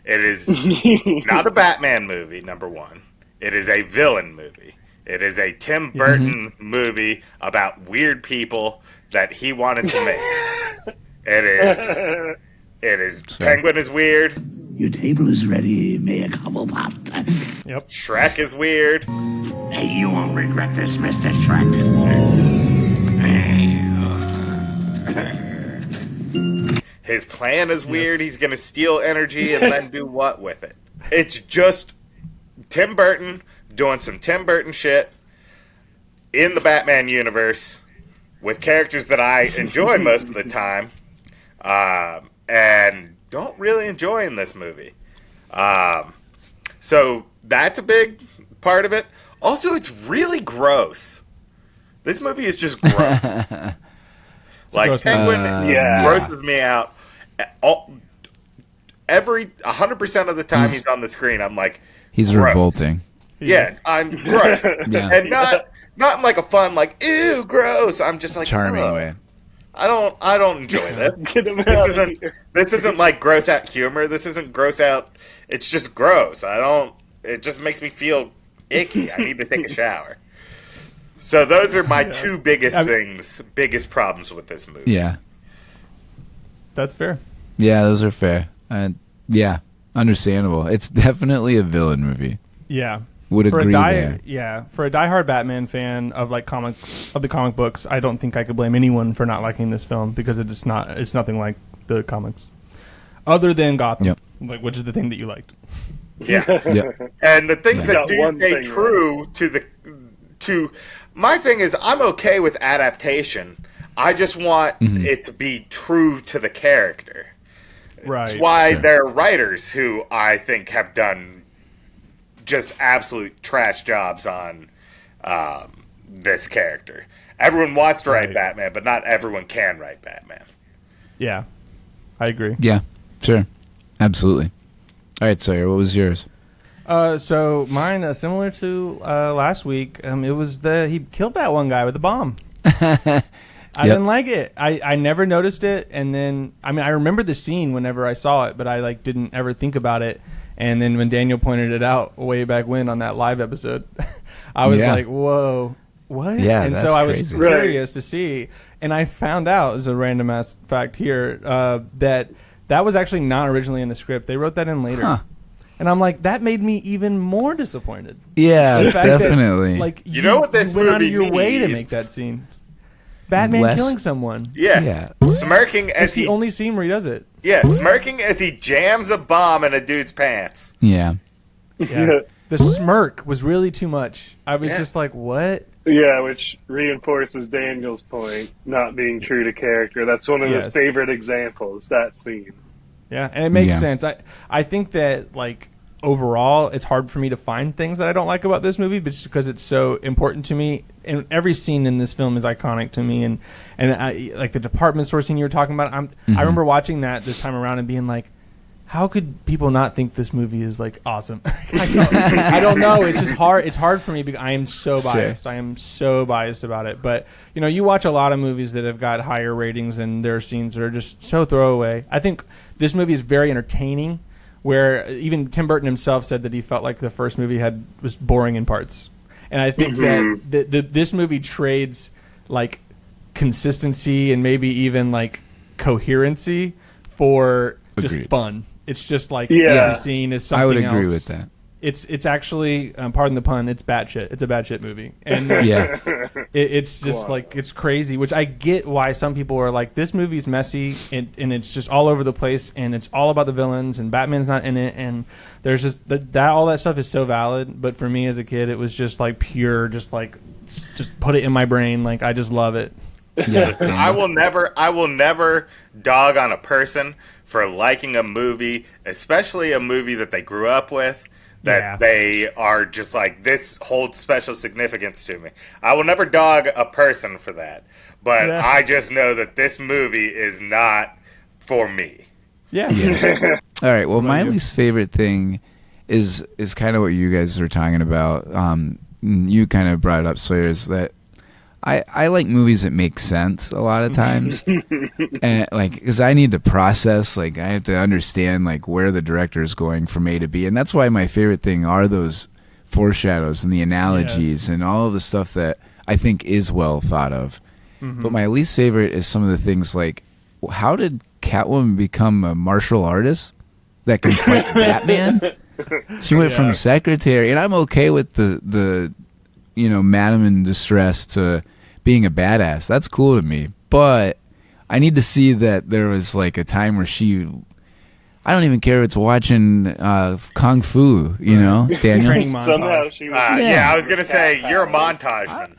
It is not a Batman movie, number one. It is a villain movie. It is a Tim Burton movie about weird people that he wanted to make. It is Penguin is weird. Your table is ready. May a couple pop. Yep. Shrek is weird. Hey, you won't regret this, Mr. Shrek. His plan is weird. He's going to steal energy and then do what with it? It's just Tim Burton doing some Tim Burton shit in the Batman universe with characters that I enjoy most of the time and don't really enjoy in this movie. So that's a big part of it. Also, it's really gross. This movie is just gross. Like, Penguin grosses me out. 100% of the time he's on the screen, I'm like, he's gross. Revolting. Yeah, I'm gross. And not in like a fun, like, ew, gross. I'm just like, charming way. I don't enjoy this. This isn't like gross out humor. This isn't gross out. It's just gross. It just makes me feel icky. I need to take a shower. So those are my two biggest problems with this movie. Yeah. That's fair. Yeah, those are fair. Yeah, understandable. It's definitely a villain movie. Yeah. Would agree there. Yeah, for a diehard Batman fan of like the comic books, I don't think I could blame anyone for not liking this film because it's nothing like the comics, other than Gotham, which is the thing that you liked. Yeah, and the things that do stay true to my thing is I'm okay with adaptation. I just want it to be true to the character. Right. That's why there are writers who I think have done just absolute trash jobs on this character. Everyone wants to write Batman, but not everyone can write Batman. Yeah, I agree. Yeah, sure. Absolutely. All right, Sawyer, what was yours? So mine, similar to last week, it was he killed that one guy with a bomb. I didn't like it. I never noticed it, and then I remember the scene whenever I saw it, but I like didn't ever think about it. And then when Daniel pointed it out way back when on that live episode, I was like, "Whoa, what?" Yeah, and that's so I was crazy. curious to see, and I found out, as a random ass fact here, that was actually not originally in the script. They wrote that in later. Huh. And I'm like, that made me even more disappointed. Yeah, definitely. Like, you know what this went out of movie your way to needs? make that scene. Batman killing someone. Yeah. Smirking as it's the only scene where he does it. Yeah, smirking as he jams a bomb in a dude's pants. Yeah. The smirk was really too much. I was just like, what? Yeah, which reinforces Daniel's point, not being true to character. That's one of his favorite examples, that scene. Yeah, and it makes sense. I think that, like, overall, it's hard for me to find things that I don't like about this movie, but just because it's so important to me. And every scene in this film is iconic to me. And I, like the department store scene you were talking about, I remember watching that this time around and being like, how could people not think this movie is like awesome? I don't know. It's just hard. It's hard for me because I am so biased. I am so biased about it. But you watch a lot of movies that have got higher ratings and their scenes that are just so throwaway. I think this movie is very entertaining. Where even Tim Burton himself said that he felt like the first movie was boring in parts, and I think that this movie trades like consistency and maybe even like coherency for just fun. It's just like every scene is something else. I would agree with that. It's actually, pardon the pun, it's batshit. It's a batshit movie, and it's just like it's crazy. Which I get why some people are like, this movie's messy and it's just all over the place, and it's all about the villains, and Batman's not in it, and there's just that all that stuff is so valid. But for me as a kid, it was just like pure, just put it in my brain. Like I just love it. Yeah, I will never dog on a person for liking a movie, especially a movie that they grew up with. That they are just like, this holds special significance to me. I will never dog a person for that. But I just know that this movie is not for me. Yeah. All right. Well, my least favorite thing is kind of what you guys are talking about. You kind of brought it up, Sawyer, is that I like movies that make sense a lot of times, and like because I need to process, like I have to understand like where the director is going from A to B, and that's why my favorite thing are those foreshadows and the analogies and all of the stuff that I think is well thought of. But my least favorite is some of the things like, how did Catwoman become a martial artist that can fight Batman? She went from secretary, and I'm okay with the Madam in Distress to being a badass. That's cool to me. But I need to see that there was like a time where I don't even care if it's watching Kung Fu, Daniel? Training montage. Somehow she was I was going to say, you're a montage man.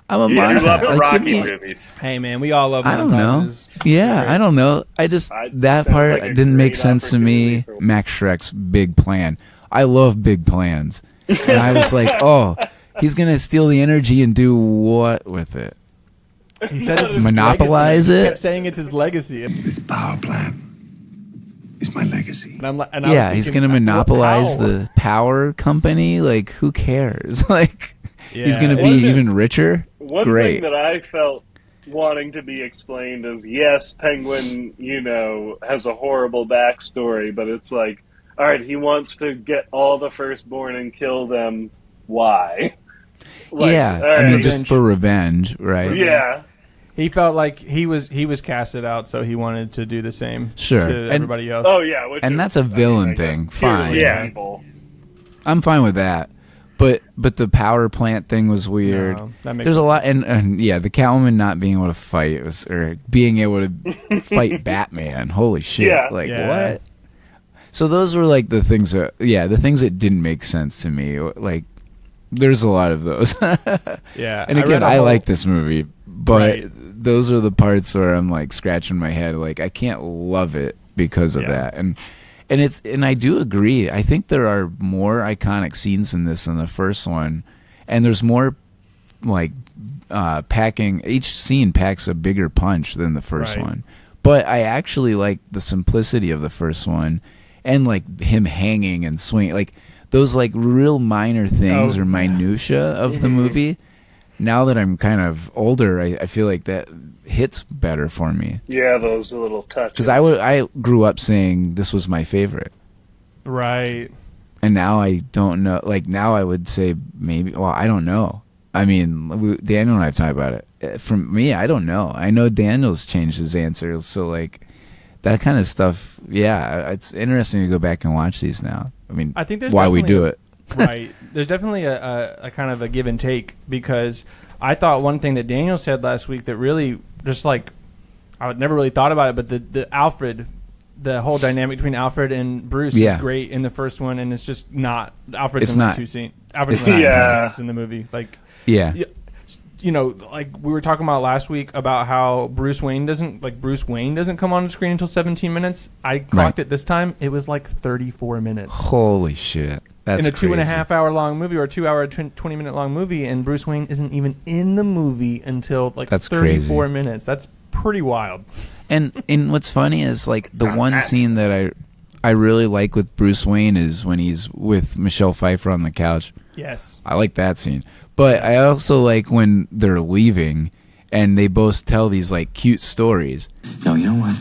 I'm a montage. You love the like, Rocky movies. Hey, man, we all love montages. I don't know. Yeah, I don't know. That part like a didn't make great sense to me. opportunity. Max Shrek's big plan. I love big plans. And I was like, oh, he's going to steal the energy and do what with it? He said it's his Monopolize legacy. it? He kept saying it's his legacy. This power plant is my legacy. And He's going to monopolize the power company. Like, who cares? Like, he's going to be even richer. One Great. thing that I felt wanting to be explained is, yes, Penguin, has a horrible backstory, but it's like, all right, he wants to get all the firstborn and kill them. Why? Like, I mean, just for revenge, right? Yeah. He felt like he was casted out, so he wanted to do the same to everybody else. Oh yeah, that's a villain thing. Fine. Yeah. I'm fine with that. But the power plant thing was weird. No, that makes There's a lot, and the Catwoman not being able to fight or being able to fight Batman. Holy shit! Yeah. What? So those were like the things that the things that didn't make sense to me. Like there's a lot of those. Yeah. And again, I like this movie, but those are the parts where I'm like scratching my head. Like I can't love it because of that. And I do agree. I think there are more iconic scenes in this than the first one, and there's more like packing. Each scene packs a bigger punch than the first one. But I actually like the simplicity of the first one, and like him hanging and swinging, like those like real minor things or minutia of the movie. Now that I'm kind of older, I feel like that hits better for me. Yeah, those little touches. Because I grew up saying this was my favorite. Right. And now I don't know. Like now I would say maybe. Well, I don't know. I mean, Daniel and I have talked about it. For me, I don't know. I know Daniel's changed his answer. So like that kind of stuff. Yeah, it's interesting to go back and watch these now. I mean, I think there's why we do it. Right. There's definitely a kind of a give and take, because I thought one thing that Daniel said last week that really just like I would never really thought about it, but the Alfred, the whole dynamic between Alfred and Bruce is great in the first one, and it's just not Alfred's in the two scenes. Alfred's in the scenes in the movie. Like like we were talking about last week about how Bruce Wayne doesn't come on the screen until 17 minutes. I clocked it this time. It was like 34 minutes. Holy shit. That's in a crazy. 2.5 hour long movie or a 2 hour 20 minute long movie, and Bruce Wayne isn't even in the movie until like 34 minutes. That's pretty wild. And what's funny is like the one scene that I really like with Bruce Wayne is when he's with Michelle Pfeiffer on the couch. Yes. I like that scene. But I also like when they're leaving and they both tell these like cute stories. No, you know what?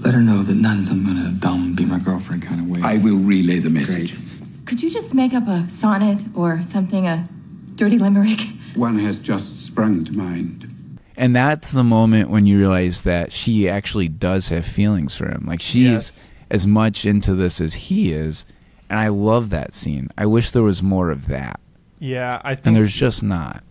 Let her know that not in some kind of dumb, be my girlfriend kind of way. I will relay the message. Could you just make up a sonnet or something, a dirty limerick? One has just sprung to mind. And that's the moment when you realize that she actually does have feelings for him. Like she's as much into this as he is. And I love that scene. I wish there was more of that. Yeah, I think. And there's just not.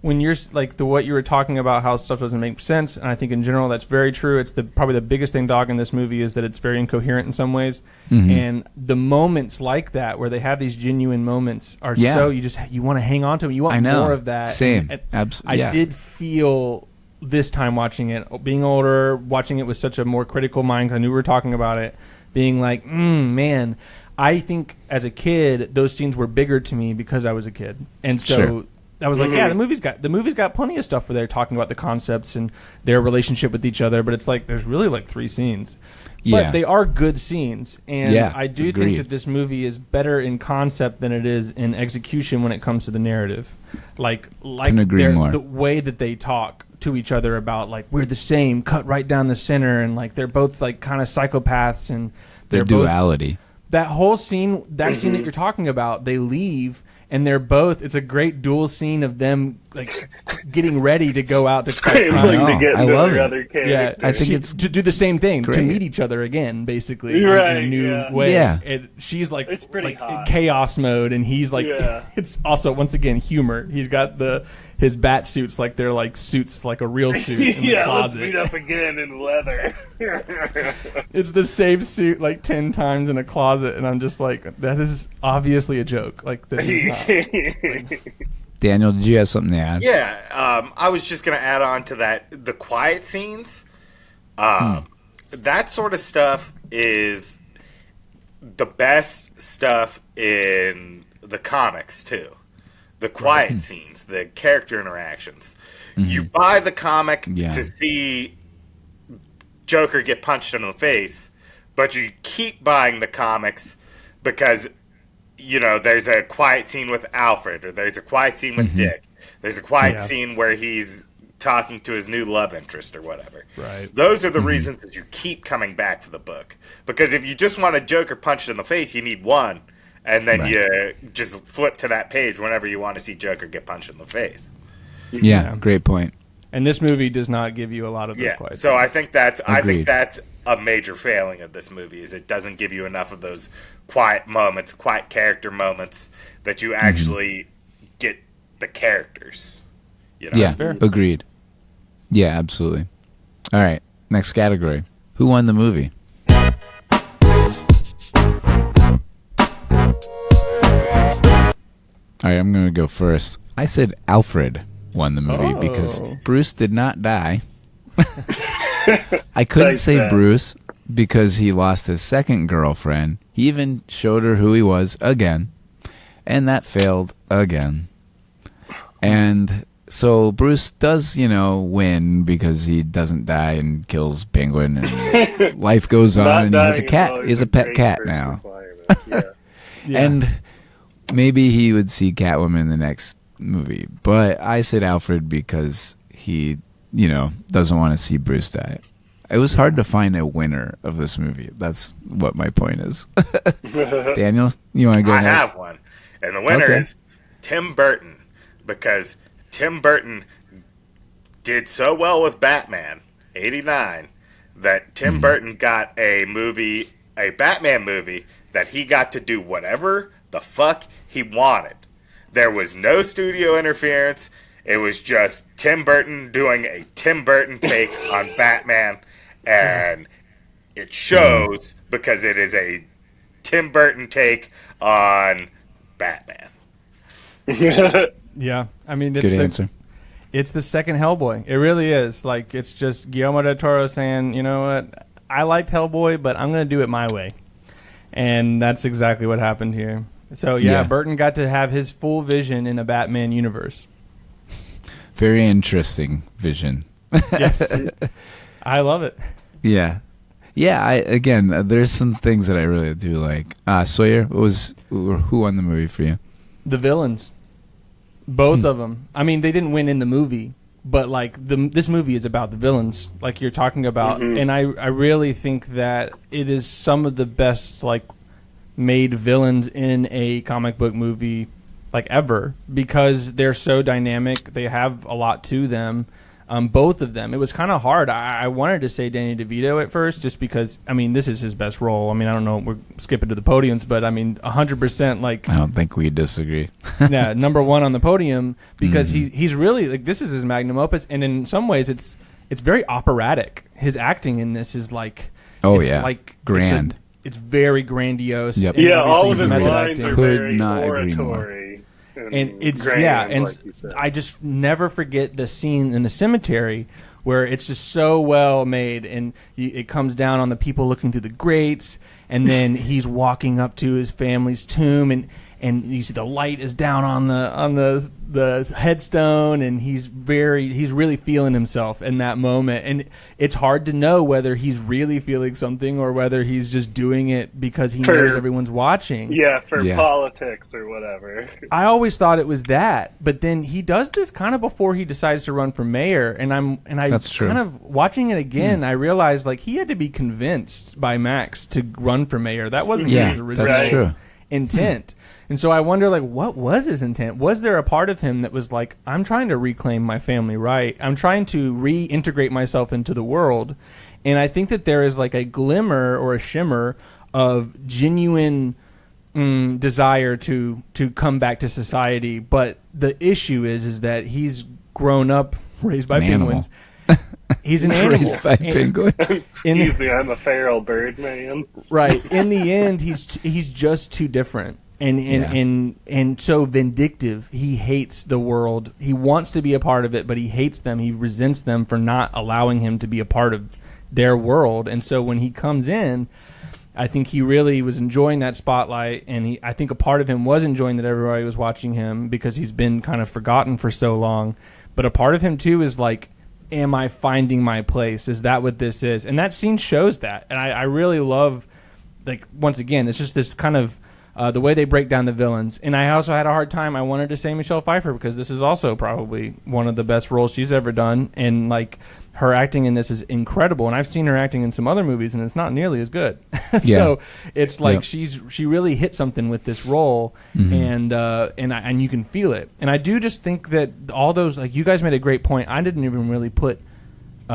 When you're like what you were talking about, how stuff doesn't make sense, and I think in general that's very true. It's probably the biggest thing dogging this movie is that it's very incoherent in some ways, and the moments like that where they have these genuine moments are so you want to hang on to them. You want more of that. Same, absolutely. I did feel this time watching it, being older, watching it with such a more critical mind. 'Cause I knew we were talking about it, being like, man. I think as a kid, those scenes were bigger to me because I was a kid, and so I was like, yeah, the movie's got plenty of stuff where they're talking about the concepts and their relationship with each other, but it's like there's really like 3 scenes, but they are good scenes, and I do think that this movie is better in concept than it is in execution when it comes to the narrative. Like the way that they talk to each other about like we're the same, cut right down the center, and like they're both like kind of psychopaths, and their duality. That whole scene, scene that you're talking about, they leave and they're both. It's a great dual scene of them like getting ready to go out to scrambling to get into the other character. Yeah, I think it's to do the same thing to meet each other again, basically in a new way. Yeah, she's like it's pretty hot. Chaos mode, and he's like it's also once again humor. He's got his bat suits like they're like suits like a real suit in the closet. Let's meet up again in leather. It's the same suit like 10 times in a closet, and I'm just like, that is obviously a joke. Like this is not. Daniel, did you have something to add? Yeah, I was just going to add on to that. The quiet scenes, that sort of stuff is the best stuff in the comics, too. The quiet scenes, the character interactions. You buy the comic to see Joker get punched in the face, but you keep buying the comics because, you know, there's a quiet scene with Alfred, or there's a quiet scene with Dick. There's a quiet scene where he's talking to his new love interest or whatever. Right. Those are the reasons that you keep coming back for the book. Because if you just want a Joker punched in the face, you need one. And then you just flip to that page whenever you want to see Joker get punched in the face. Yeah, great point. And this movie does not give you a lot of those quiet so scenes. I think that's a major failing of this movie, is it doesn't give you enough of those quiet moments, quiet character moments that you actually get the characters. You know? Yeah, agreed. Yeah, absolutely. All right, next category. Who won the movie? All right, I'm going to go first. I said Alfred won the movie because Bruce did not die. I couldn't say Bruce because he lost his second girlfriend. He even showed her who he was again, and that failed again. And so Bruce does, win because he doesn't die and kills Penguin, and life goes on, and he has a cat. He has a pet cat now. And maybe he would see Catwoman in the next movie. But I said Alfred because he, doesn't want to see Bruce die. It was hard to find a winner of this movie. That's what my point is. Daniel, you want to go next? I have one. And the winner is Tim Burton, because Tim Burton did so well with Batman, 89, that Tim Burton got a Batman movie, that he got to do whatever the fuck he wanted. There was no studio interference. It was just Tim Burton doing a Tim Burton take on Batman, and it shows because it is a Tim Burton take on Batman. Yeah, I mean, it's good answer. It's the second Hellboy. It really is. Like, it's just Guillermo del Toro saying, you know what, I liked Hellboy, but I'm going to do it my way. And that's exactly what happened here. So, Burton got to have his full vision in a Batman universe. Very interesting vision. Yes. I love it. Yeah. Again, there's some things that I really do like. Sawyer, who won the movie for you? The villains. Both of them. I mean, they didn't win in the movie, but like this movie is about the villains, like you're talking about, and I really think that it is some of the best like made villains in a comic book movie like ever, because they're so dynamic. They have a lot to them. Both of them. It was kind of hard. I wanted to say Danny DeVito at first, just because, I mean, this is his best role. I mean, I don't know, we're skipping to the podiums, but I mean, 100% like... I don't think we disagree. Yeah, number one on the podium, because he's really, like, this is his magnum opus, and in some ways it's very operatic. His acting in this is like... Oh, yeah. Like grand. It's very grandiose. Yep. Yeah, all of his method lines acting. are Could very not agree oratory. And it's grand, and like you said. I just never forget the scene in the cemetery where it's just so well made, and it comes down on the people looking through the grates, and then he's walking up to his family's tomb, and you see the light is down on the headstone, and he's really feeling himself in that moment, and it's hard to know whether he's really feeling something or whether he's just doing it because he knows everyone's watching. Yeah, for politics or whatever. I always thought it was that, but then he does this kind of before he decides to run for mayor, and That's true. kind of watching it again, I realized like he had to be convinced by Max to run for mayor. That wasn't his original intent. And so I wonder, like, what was his intent? Was there a part of him that was like, I'm trying to reclaim my family right? I'm trying to reintegrate myself into the world. And I think that there is like a glimmer or a shimmer of genuine desire to come back to society. But the issue is that he's grown up, raised by penguins. He's an animal. Raised by penguins. Excuse me, I'm a feral bird man. Right. In the end, he's just too different. And so vindictive. He hates the world. He wants to be a part of it, but he hates them. He resents them for not allowing him to be a part of their world. And so when he comes in, I think he really was enjoying that spotlight, and I think a part of him was enjoying that everybody was watching him because he's been kind of forgotten for so long. But a part of him too is like, am I finding my place? Is that what this is? And that scene shows that. And I really love, like, once again, it's just this kind of the way they break down the villains. And I also had a hard time. I wanted to say Michelle Pfeiffer because this is also probably one of the best roles she's ever done. And, like, her acting in this is incredible. And I've seen her acting in some other movies, and it's not nearly as good. So it's like she really hit something with this role, and you can feel it. And I do just think that all those, like, you guys made a great point. I didn't even really put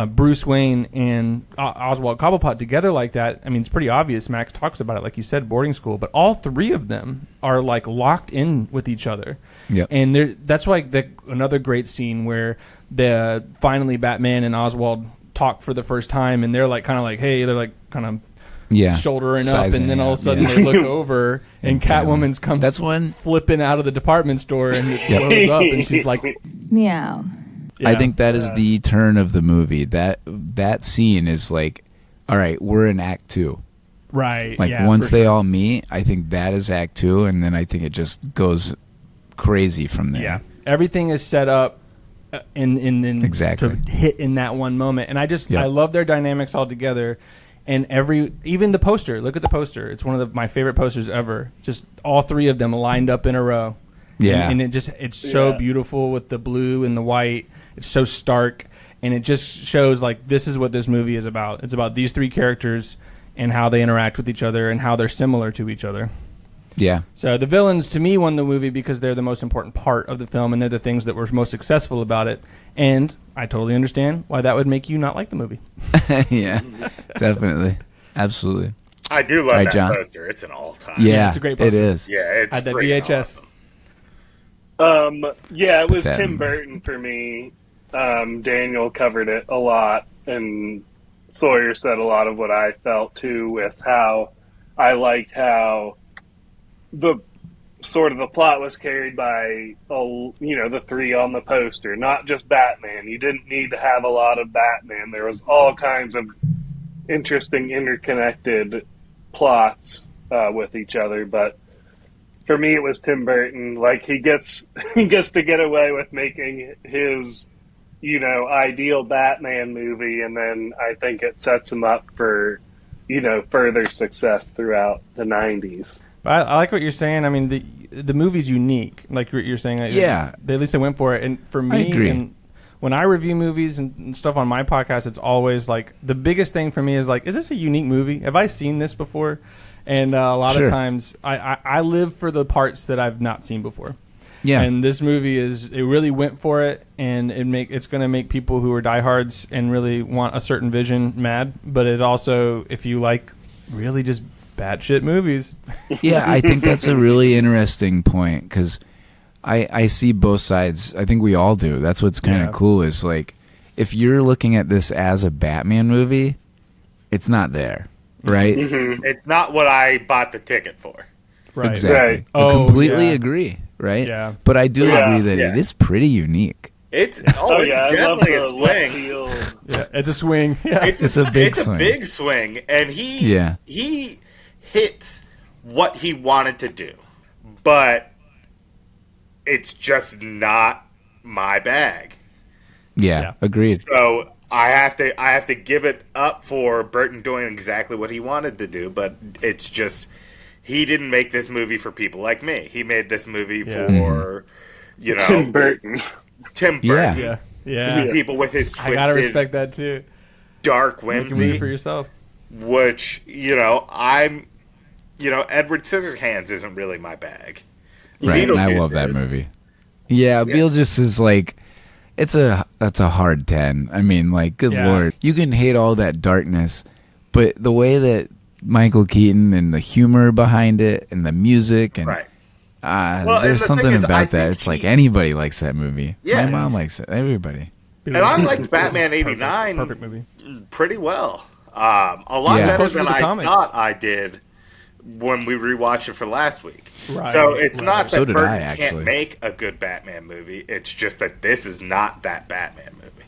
Bruce Wayne and Oswald Cobblepot together like that. I mean, it's pretty obvious. Max talks about it, like you said, boarding school. But all three of them are like locked in with each other. Yep. And that's like another great scene where finally Batman and Oswald talk for the first time, and they're like kind of like, hey, they're like kind of shouldering up, and then all of a sudden they look over, and Catwoman's comes flipping out of the department store, and it blows up, and she's like, meow. Yeah, I think that is the turn of the movie. That scene is like, all right, we're in Act 2. Right. Like, once they all meet, I think that is Act 2, and then I think it just goes crazy from there. Yeah. Everything is set up exactly to hit in that one moment. And I love their dynamics all together. And even the poster, look at the poster. It's one of my favorite posters ever. Just all three of them lined up in a row. Yeah. And it's so beautiful with the blue and the white. It's so stark, and it just shows like this is what this movie is about. It's about these three characters and how they interact with each other and how they're similar to each other. Yeah. So the villains, to me, won the movie because they're the most important part of the film, and they're the things that were most successful about it. And I totally understand why that would make you not like the movie. Yeah, definitely. Absolutely. I do love that John? poster. It's an all-time. Yeah, it's a great poster. It is. Yeah, it's had that freaking VHS. awesome. Yeah, it was Tim Burton for me. Daniel covered it a lot, and Sawyer said a lot of what I felt too, with how I liked how the plot was carried by the three on the poster, not just Batman. You didn't need to have a lot of Batman. There was all kinds of interesting interconnected plots with each other, but for me it was Tim Burton. Like, he gets to get away with making his ideal Batman movie, and then I think it sets him up for further success throughout the 90s. I like what you're saying. I mean, the movie's unique, like you're saying. Yeah. At least they went for it. And for me, I agree. And when I review movies and stuff on my podcast, it's always like the biggest thing for me is like, is this a unique movie? Have I seen this before? And a lot of times, I live for the parts that I've not seen before. Yeah. And this movie it really went for it, and it's going to make people who are diehards and really want a certain vision mad. But it also, if you like really just batshit movies. Yeah, I think that's a really interesting point, because I see both sides. I think we all do. That's what's kind of cool is, like, if you're looking at this as a Batman movie, it's not there, right? Mm-hmm. It's not what I bought the ticket for. Right. Exactly. Right. I completely agree, right? Yeah. But I do agree that it is pretty unique. It's definitely a swing. Yeah, it's a swing. Yeah. It's a big swing. A big swing, and he hits what he wanted to do, but it's just not my bag. Yeah, agreed. So I have to give it up for Burton doing exactly what he wanted to do, but it's just he didn't make this movie for people like me. He made this movie for Tim Burton. Yeah. People with his twisted, I gotta respect that too. Dark whimsy for yourself. Which Edward Scissorhands isn't really my bag. Right, and I love that movie. Yeah, Beetlejuice is like, that's a hard 10. I mean, like, good lord, you can hate all that darkness, but the way that Michael Keaton and the humor behind it and the music and there's something about that. It's like anybody likes that movie. Yeah. My mom likes it. Everybody. And I liked Batman '89 perfect movie. Pretty well. A lot better than I thought I did when we rewatched it for last week. Right, so it's not that Burton can't make a good Batman movie. It's just that this is not that Batman movie.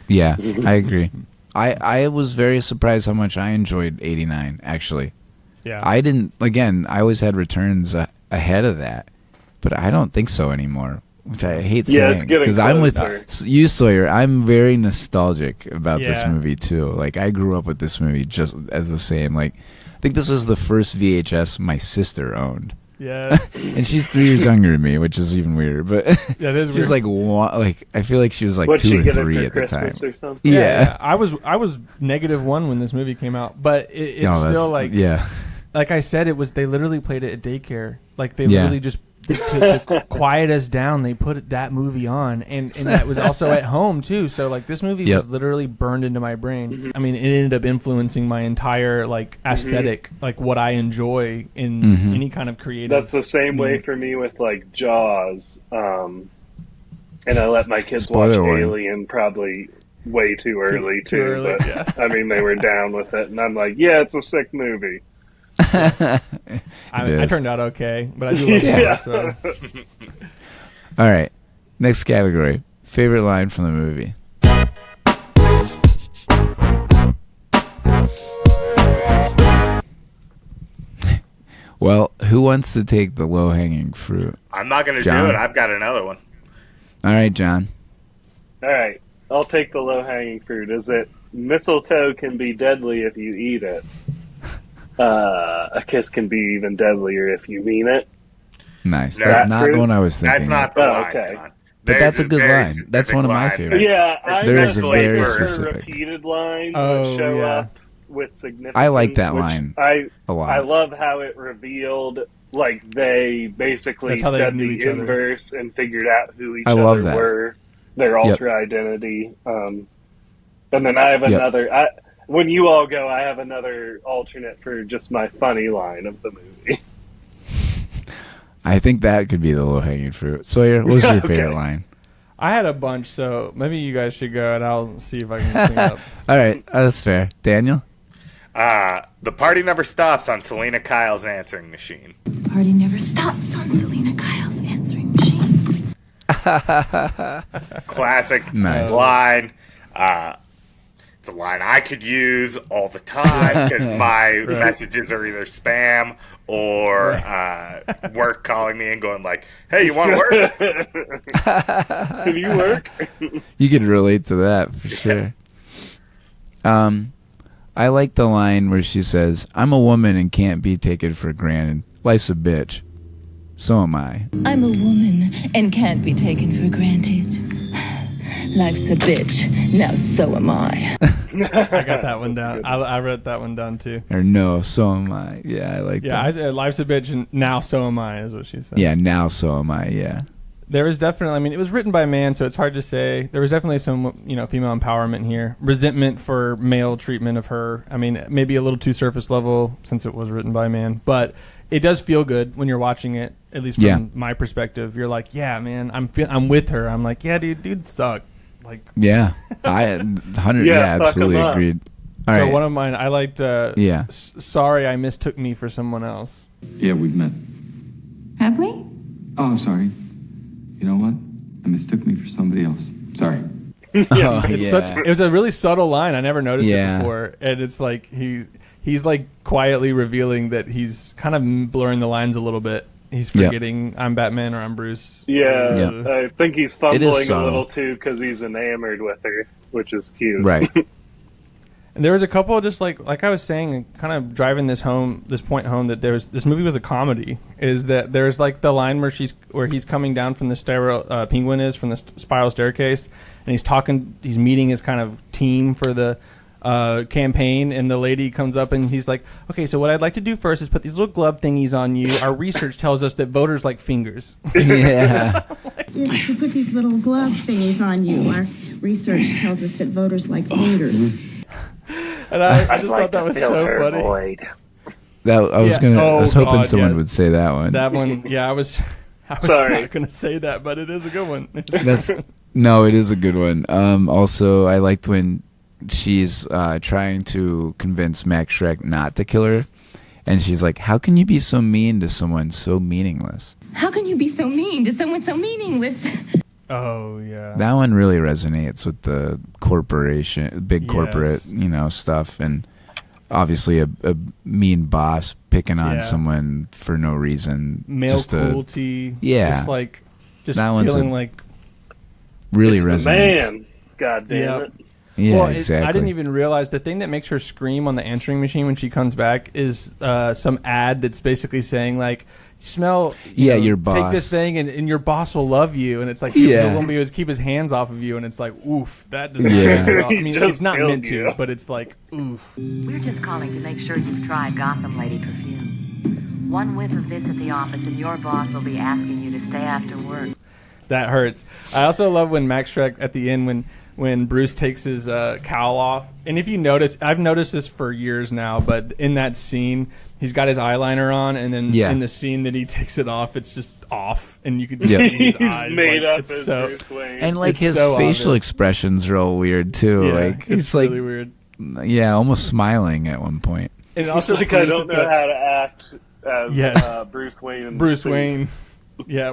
Yeah, I agree. I was very surprised how much I enjoyed '89, actually. Yeah. I didn't, again, I always had Returns ahead of that, but I don't think so anymore, which I hate saying. Because I'm with you, Sawyer. I'm very nostalgic about this movie, too. Like, I grew up with this movie just as the same. Like, I think this was the first VHS my sister owned. Yeah. And she's 3 years younger than me, which is even weirder. But that is she's weird. like I feel like she was like What'd 2 she or get 3 for at the time. Christmas or something? Yeah. I was -1 when this movie came out, but it's still like like I said, they literally played it at daycare. Like they literally just to quiet us down, they put that movie on, and that was also at home too. So like this movie was literally burned into my brain. Mm-hmm. I mean, it ended up influencing my entire like aesthetic, like what I enjoy in any kind of creative. That's the same way for me with like Jaws. And I let my kids watch Alien probably way too early too. But I mean, they were down with it, and I'm like, yeah, it's a sick movie. I turned out okay, but I do love horror. So. All right, next category: favorite line from the movie. Well, who wants to take the low-hanging fruit? I'm not going to do it. I've got another one. All right, John. All right, I'll take the low-hanging fruit. Is it mistletoe can be deadly if you eat it? A kiss can be even deadlier if you mean it. Nice. That's not the one I was thinking. That's not the line, okay. John. But that's a good line. That's one of my favorites. Yeah, I there is a very for specific repeated lines that show up with significance. I like that line a lot. I love how it revealed, like, they basically said the inverse and figured out who each other were, their alter identity. And then I have another... when you all go, I have another alternate for just my funny line of the movie. I think that could be the low-hanging fruit. Sawyer, what's your favorite line? I had a bunch, so maybe you guys should go, and I'll see if I can clean up. All right, that's fair. Daniel? The party never stops on Selena Kyle's answering machine. Party never stops on Selena Kyle's answering machine. Classic line. It's a line I could use all the time because my messages are either spam or work calling me and going like, hey, you want to work? Can you work? You could relate to that for sure. I like the line where she says, "I'm a woman and can't be taken for granted. Life's a bitch. So am I." I'm a woman and can't be taken for granted. Life's a bitch. Now so am I. I got that one down. I wrote that one down too. Or no, so am I. Yeah, I like that. Yeah, life's a bitch and now so am I is what she said. Yeah, now so am I. Yeah. There was definitely, I mean, it was written by a man, so it's hard to say. There was definitely some, female empowerment here. Resentment for male treatment of her. I mean, maybe a little too surface level since it was written by a man, but it does feel good when you're watching it. At least from my perspective, you're like, yeah, man, I'm with her. I'm like, yeah, dude suck. Like, yeah, I 100. Yeah, absolutely agreed. All so right. one of mine, I liked. Sorry, I mistook me for someone else. Yeah, we've met. Have we? Oh, I'm sorry. You know what? I mistook me for somebody else. Sorry. It was a really subtle line. I never noticed it before, and it's like he's like quietly revealing that he's kind of blurring the lines a little bit. He's forgetting I'm Batman or I'm Bruce. Yeah. I think he's fumbling a little too because he's enamored with her, which is cute. Right. And there was a couple of just like I was saying, kind of driving this point home that this movie was a comedy. Is that there's like the line where he's coming down from the Penguin is from the spiral staircase, and he's meeting his kind of team for the campaign, and the lady comes up and he's like, okay, so what I'd like to do first is put these little glove thingies on you. Our research tells us that voters like fingers. Yeah. To put these little glove thingies on you. Our research tells us that voters like fingers. And I just thought that was so funny. I was hoping someone would say that one. That one, yeah, I was Sorry. not going to say that, but it is a good one. No, it is a good one. Also, I liked when she's trying to convince Max Schreck not to kill her, and she's like, "How can you be so mean to someone so meaningless? How can you be so mean to someone so meaningless?" Oh, yeah. That one really resonates with the big corporate, stuff, and obviously a mean boss picking on someone for no reason. Male cruelty. Yeah. Just that one's feeling like... Really it's resonates. The man. God damn it. Yeah, well, exactly. I didn't even realize the thing that makes her scream on the answering machine when she comes back is some ad that's basically saying like, "Smell, your boss. Take this thing, and your boss will love you." And it's like, he'll want me to keep his hands off of you, and it's like, oof, that does not. I mean, it's not meant to, but it's like, oof. We're just calling to make sure you've tried Gotham Lady perfume. One whiff of this at the office, and your boss will be asking you to stay after work. That hurts. I also love when Max Schreck at the end when Bruce takes his cowl off. And if you notice, I've noticed this for years now, but in that scene, he's got his eyeliner on, and then in the scene that he takes it off, it's just off, and you can just see his eyes. He's made up as Bruce Wayne. And his facial expressions are all weird too. Yeah, it's really weird. Yeah, almost smiling at one point. And also, like I don't know how to act as Bruce Wayne. Bruce Wayne. Yeah,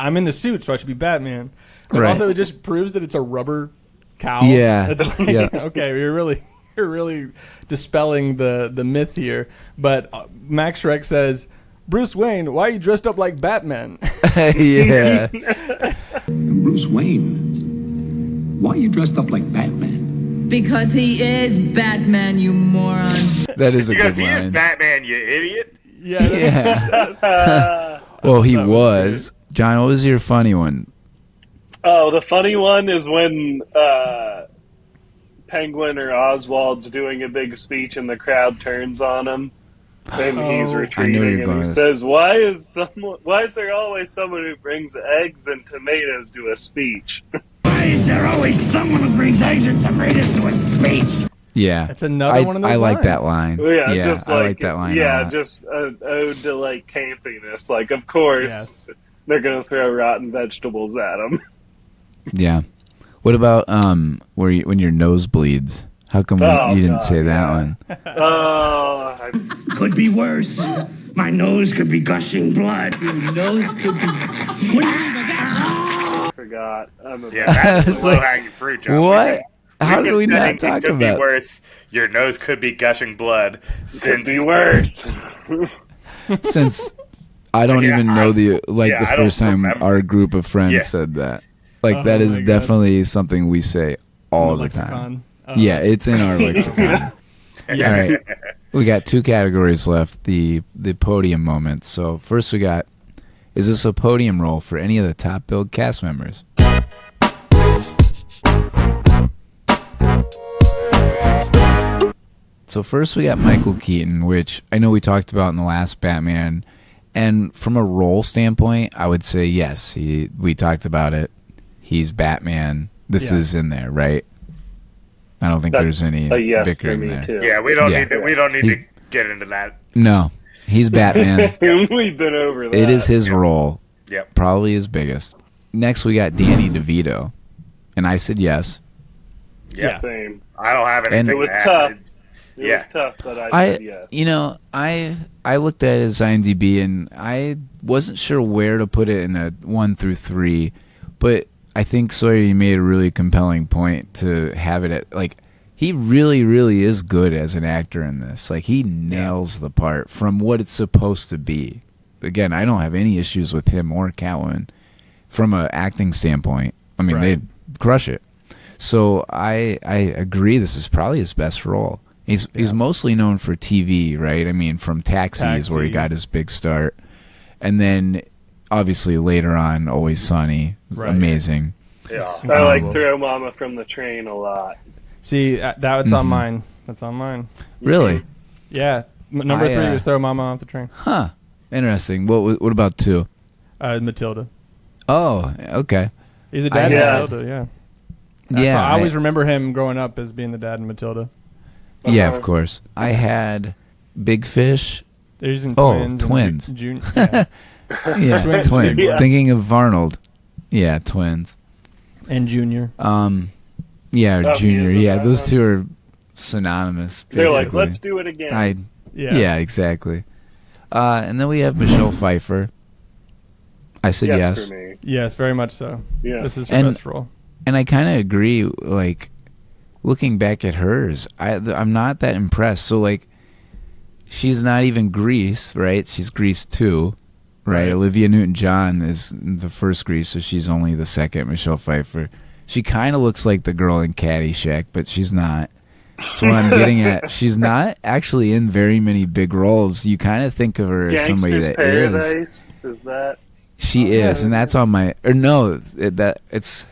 I'm in the suit, so I should be Batman. But also, it just proves that it's a rubber cowl. Yeah, okay, you're really dispelling the myth here. But Max Schreck says, "Bruce Wayne, why are you dressed up like Batman?" Yeah. Bruce Wayne, why are you dressed up like Batman? Because he is Batman, you moron. That is a good line. Because he is Batman, you idiot. Yeah. Well, he was. John, what was your funny one? Oh, the funny one is when Penguin or Oswald's doing a big speech and the crowd turns on him, and he's retreating, and he says, "Why is there always someone who brings eggs and tomatoes to a speech?" Why is there always someone who brings eggs and tomatoes to a speech? Yeah, that's another one of those. I like lines. that line. Yeah, I like that line. Yeah, just an ode to like campiness. Like, of course, they're gonna throw rotten vegetables at him. Yeah. What about when your nose bleeds? How come you didn't say that one? Could be worse. My nose could be gushing blood. Your nose could be. Forgot. That's low-hanging fruit, John. What? How do we not talk could about? Be worse. Your nose could be gushing blood. Could be worse. Since I don't even know the first time our group of friends said that. Like that is definitely something we say all the time. Yeah, it's in our lexicon. All right. We got 2 categories left, the podium moments. So first we got, is this a podium role for any of the top billed cast members? So first we got Michael Keaton, which I know we talked about in the last Batman. And from a role standpoint, I would say yes. We talked about it. He's Batman. This is in there, right? I don't think there's any bickering there. Too. Yeah, we don't need to get into that. No, he's Batman. We've been over that. It is his role. Yep. Probably his biggest. Next, we got Danny DeVito, and I said yes. Yeah, same. I don't have anything. It was tough. It was tough, but I said yes. You know, I looked at his IMDb, and I wasn't sure where to put it in a 1 through 3, but I think Sawyer, you made a really compelling point to have it at, like, he really, really is good as an actor in this. Like, he nails the part from what it's supposed to be. Again, I don't have any issues with him or Catwoman from an acting standpoint. I mean, they crush it. So I agree this is probably his best role. He's mostly known for TV, right? I mean, from Taxis, where he got his big start. And then, obviously, later on, Always Sunny. Amazing. Yeah. I like Throw Mama from the Train a lot. See, that's on mine. That's on mine. Really? Yeah. Number 3 was Throw Mama Off the Train. Huh. Interesting. What about 2? Matilda. Oh, okay. He's a dad in Matilda, yeah. I always remember him growing up as being the dad in Matilda. Yeah, of course. I had Big Fish. There's twins. Junior. Yeah, twins. Yeah. Thinking of Arnold. Yeah, twins. And Junior. Yeah, Junior. Yeah, those 2 are synonymous. Basically. They're like, let's do it again. Yeah, exactly. And then we have Michelle Pfeiffer. I said yes. For me. Yes, very much so. Yeah. This is her best role. And I kind of agree, like, looking back at hers, I'm not that impressed. So, like, she's not even Grease, right? She's Grease 2, right? Olivia Newton-John is the first Grease, so she's only the second. Michelle Pfeiffer. She kind of looks like the girl in Caddyshack, but she's not. So what I'm getting at, she's not actually in very many big roles. You kind of think of her as somebody that Paradise? Is that? She is, and that's on my... Or no, it's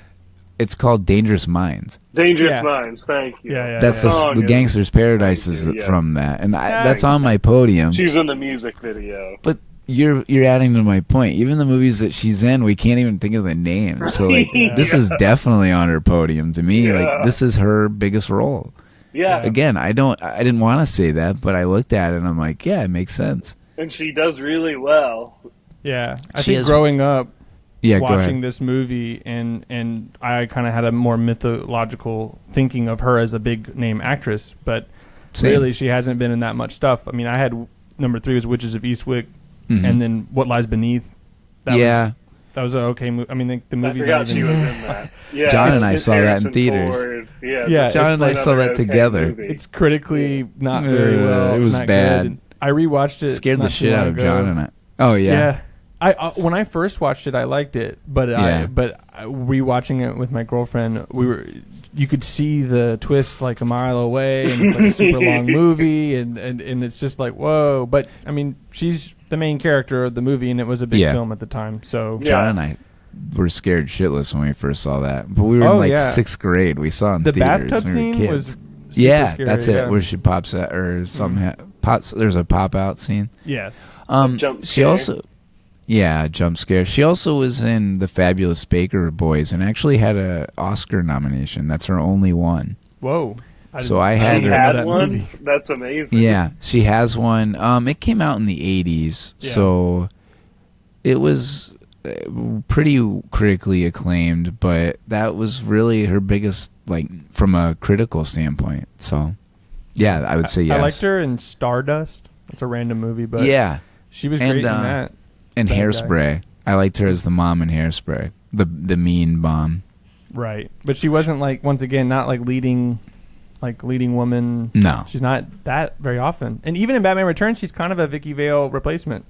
called Dangerous Minds. Dangerous Minds, thank you. That's the Gangster's Paradise is from that, and that's on my podium. She's in the music video. But you're adding to my point. Even the movies that she's in, we can't even think of the name. So like, this is definitely on her podium to me. Like, this is her biggest role. Yeah. Again, I didn't want to say that, but I looked at it and I'm like, yeah, it makes sense. And she does really well. Yeah, I think growing up, go watching ahead. this movie, and I kind of had a more mythological thinking of her as a big name actress, but really she hasn't been in that much stuff. I mean, I had number 3 was Witches of Eastwick, and then What Lies Beneath. That was an okay movie. I mean, the movie. I forgot she was in that. Yeah, John and I saw that in theaters. Ford. John and I saw that together. Movie. It's critically not very well. It was not bad. Good. I rewatched it. Scared the not shit too long out of ago. John and I. Oh yeah. Yeah. When I first watched it, I liked it, but rewatching it with my girlfriend, you could see the twist like a mile away, and it's like a super long movie, and it's just like whoa. But I mean, she's the main character of the movie, and it was a big film at the time. So John and I were scared shitless when we first saw that, but we were in 6th grade. We saw it in the theaters bathtub when we were scene kids. was super scary, that's it. Where she pops out or something. There's a pop out scene. Yes. She also. Yeah, jump scare. She also was in The Fabulous Baker Boys and actually had an Oscar nomination. That's her only one. Whoa. So I had her. Had one? Movie. That's amazing. Yeah, she has one. It came out in the 80s, so it was pretty critically acclaimed, but that was really her biggest, like, from a critical standpoint. So, yeah, I would say yes. I liked her in Stardust. That's a random movie, but she was great in that. And Hairspray. I liked her as the mom in Hairspray. The mean mom. Right. But she wasn't, like, once again, not like leading woman. No. She's not that very often. And even in Batman Returns, she's kind of a Vicky Vale replacement.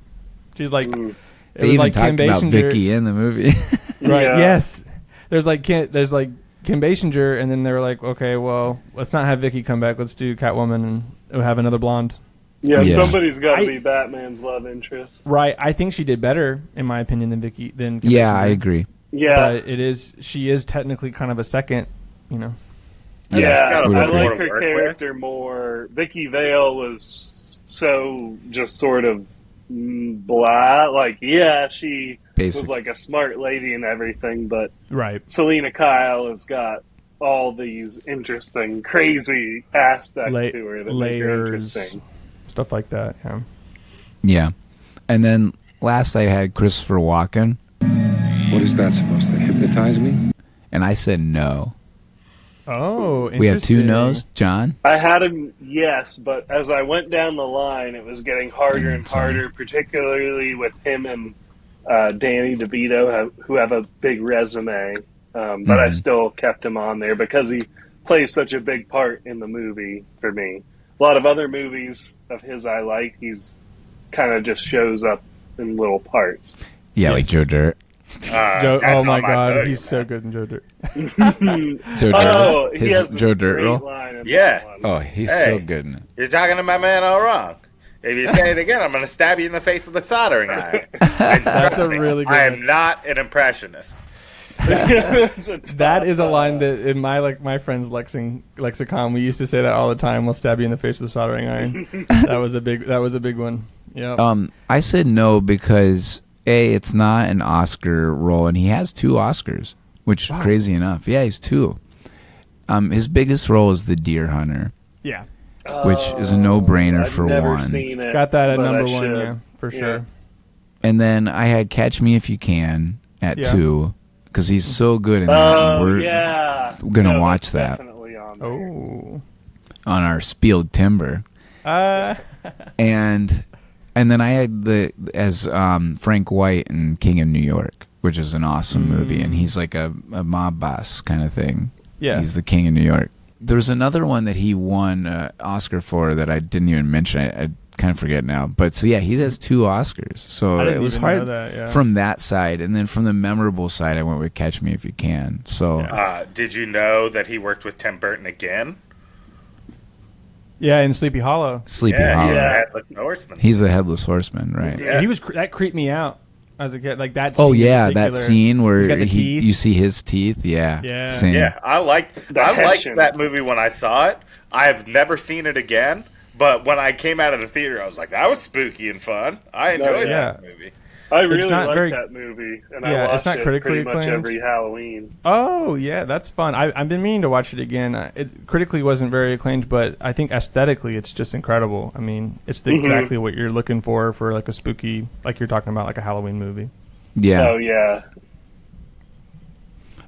She's like They even like talked about Vicky in the movie. Right. Yeah. Yes. There's Kim Basinger, and then they were like, okay, well, let's not have Vicky come back. Let's do Catwoman have another blonde. Yeah, Yeah. somebody's got to be Batman's love interest. Right. I think she did better, in my opinion, than Vicky. Yeah, I agree. Yeah. But she is technically kind of a second, you know. Yeah, Would I agree. like her character more. Vicky Vale was so just sort of blah. Like, yeah, she Basic. was like a smart lady and everything, but Right. Selena Kyle has got all these interesting, crazy aspects to her that make her Layers, interesting. stuff like that. Yeah. Yeah. And then last I had Christopher Walken, What is that supposed to hypnotize me? and I said no. Oh, We have two interesting. no's. John? I had him, yes, but as I went down the line, it was getting harder and Sorry. harder, particularly with him and Danny DeVito, who have a big resume. But I still kept him on there because he plays such a big part in the movie for me. A lot of other movies of his I like, he's kind of just shows up in little parts. Yeah, like Joe Dirt. Joe, That's oh my on my God, podium, he's so good in Joe Dirt. Joe Dirt. Oh, he his has a Joe Dirt great role? line in Yeah. that one. Oh, he's Hey. so good in it. You're talking to my man all wrong. If you say it again, I'm going to stab you in the face with a soldering iron. And That's trust a me, really good I one. am not an impressionist. That is a line that in my friend's lexicon we used to say that all the time. We'll stab you in the face with a soldering iron. That was a big one. Yeah. I said no because it's not an Oscar role, and he has 2 Oscars, which is crazy enough. Yeah, he's 2. His biggest role is The Deer Hunter, Yeah. which is a no-brainer I've for never 1. seen it, Got that at but I number 1, should. yeah, for sure. And then I had Catch Me If You Can at Yeah. 2 because he's so good in that. Oh, We're yeah. gonna No, watch it's that definitely on there. Oh. on our Spieled Timber. And then I had as Frank White in King of New York, which is an awesome movie, and he's like a mob boss kind of thing. Yeah. He's the King of New York. There's another one that he won an Oscar for that I didn't even mention. I kind of forget now. But so yeah, he has 2 Oscars. So I didn't it was even hard know that, yeah. from that side, and then from the memorable side, I went with Catch Me If You Can. So Did you know that he worked with Tim Burton again? Yeah, in Sleepy Hollow. Sleepy Yeah, Hollow. he's the Headless Horseman. He's the Headless Horseman, right? Yeah. He was that creeped me out as a kid. Like that. Scene Oh in yeah, that particular. scene where He's got the teeth. you see his teeth. Yeah, Yeah. Same. Yeah, I liked Hessian. that movie when I saw it. I have never seen it again, but when I came out of the theater, I was like, that was spooky and fun. I enjoyed that movie. I really not like very- that movie, and Yeah, I watch it's not it critically pretty much acclaimed. every Halloween. Oh yeah, that's fun. I've been meaning to watch it again. It critically wasn't very acclaimed, but I think aesthetically it's just incredible. I mean, it's exactly what you're looking for like a spooky, like you're talking about, like a Halloween movie. Yeah. Oh yeah.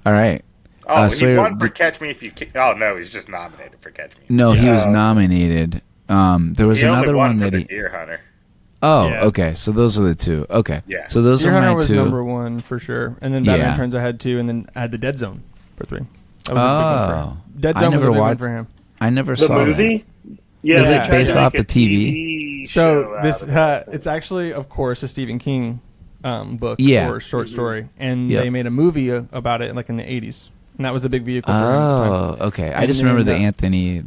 All right. Oh, and so he won for Catch Me If You Can. Oh no, he's just nominated for Catch Me. No, he was Yeah. nominated. There was He only another won one for that the he. Deer Hunter. Oh, Yeah. okay. So those are the 2. Okay. Yeah. So those Deer are Hunter my was 2. number 1 for sure, and then Batman Yeah. Returns I had 2, and then I had the Dead Zone for 3. That was a big one for him. Oh, Dead I Zone was never a big one watched. for him. I never The saw movie? that. Yeah, Is they it tried based to off make the a TV? So show this out of it. it's actually, of course, a Stephen King book Yeah. or short story, and Yep. they made a movie about it like in the 80s, and that was a big vehicle for him at the time. Oh, okay. I And just then, remember the Anthony.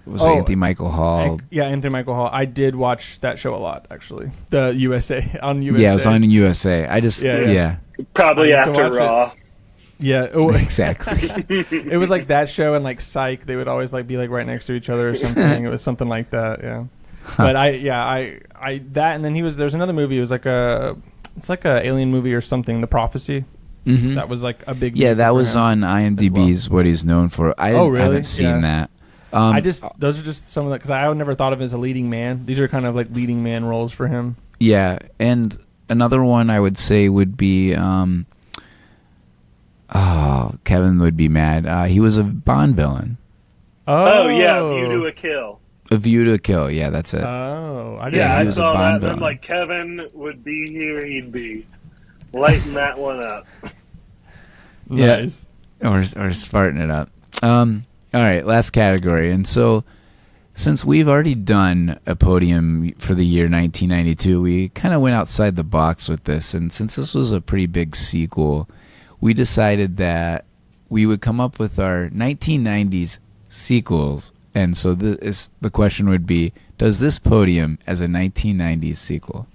Was it Anthony Michael Hall? Anthony Michael Hall. I did watch that show a lot, actually. The USA on USA. Yeah, it was on USA. I just yeah. Probably I used to after watch Raw. Yeah, oh, Exactly. it was like that show and like Psych. They would always like be like right next to each other or something. It was something like that. Yeah, but I that, and then there's another movie. It was like it's like a alien movie or something. The Prophecy. Mhm. That was like a big. Yeah, movie that for was him on IMDb's what he's known for. I Oh, really? haven't seen Yeah. that. Those are just some of the, because I never thought of him as a leading man. These are kind of like leading man roles for him. Yeah, and another one I would say would be Kevin would be mad. He was a Bond villain. Oh yeah, View to a Kill. A View to a Kill. Yeah, that's it. Oh, I didn't. Yeah, I he was a saw Bond that. villain. I'm like, Kevin would be here. He'd be lighting that one up. Nice. Or farting it up. All right, last category. And so, since we've already done a podium for the year 1992, we kind of went outside the box with this. And since this was a pretty big sequel, we decided that we would come up with our 1990s sequels. And so the question would be does this podium as a 1990s sequel?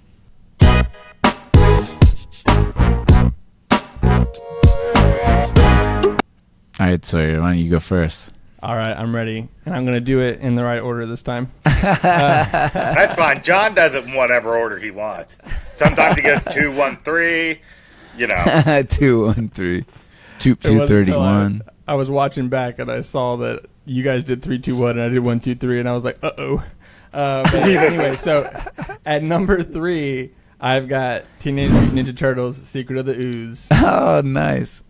All right, Sawyer, why don't you go first? All right, I'm ready, and I'm going to do it in the right order this time. That's fine. John does it in whatever order he wants. Sometimes he goes 2, 1, 3. You know, 2, 1, 3, 231. I was watching back and I saw that you guys did 3, 2, 1, and I did 1, 2, 3, and I was like, uh-oh. But anyway, so at number 3, I've got Teenage Mutant Ninja Turtles: Secret of the Ooze. Oh, nice.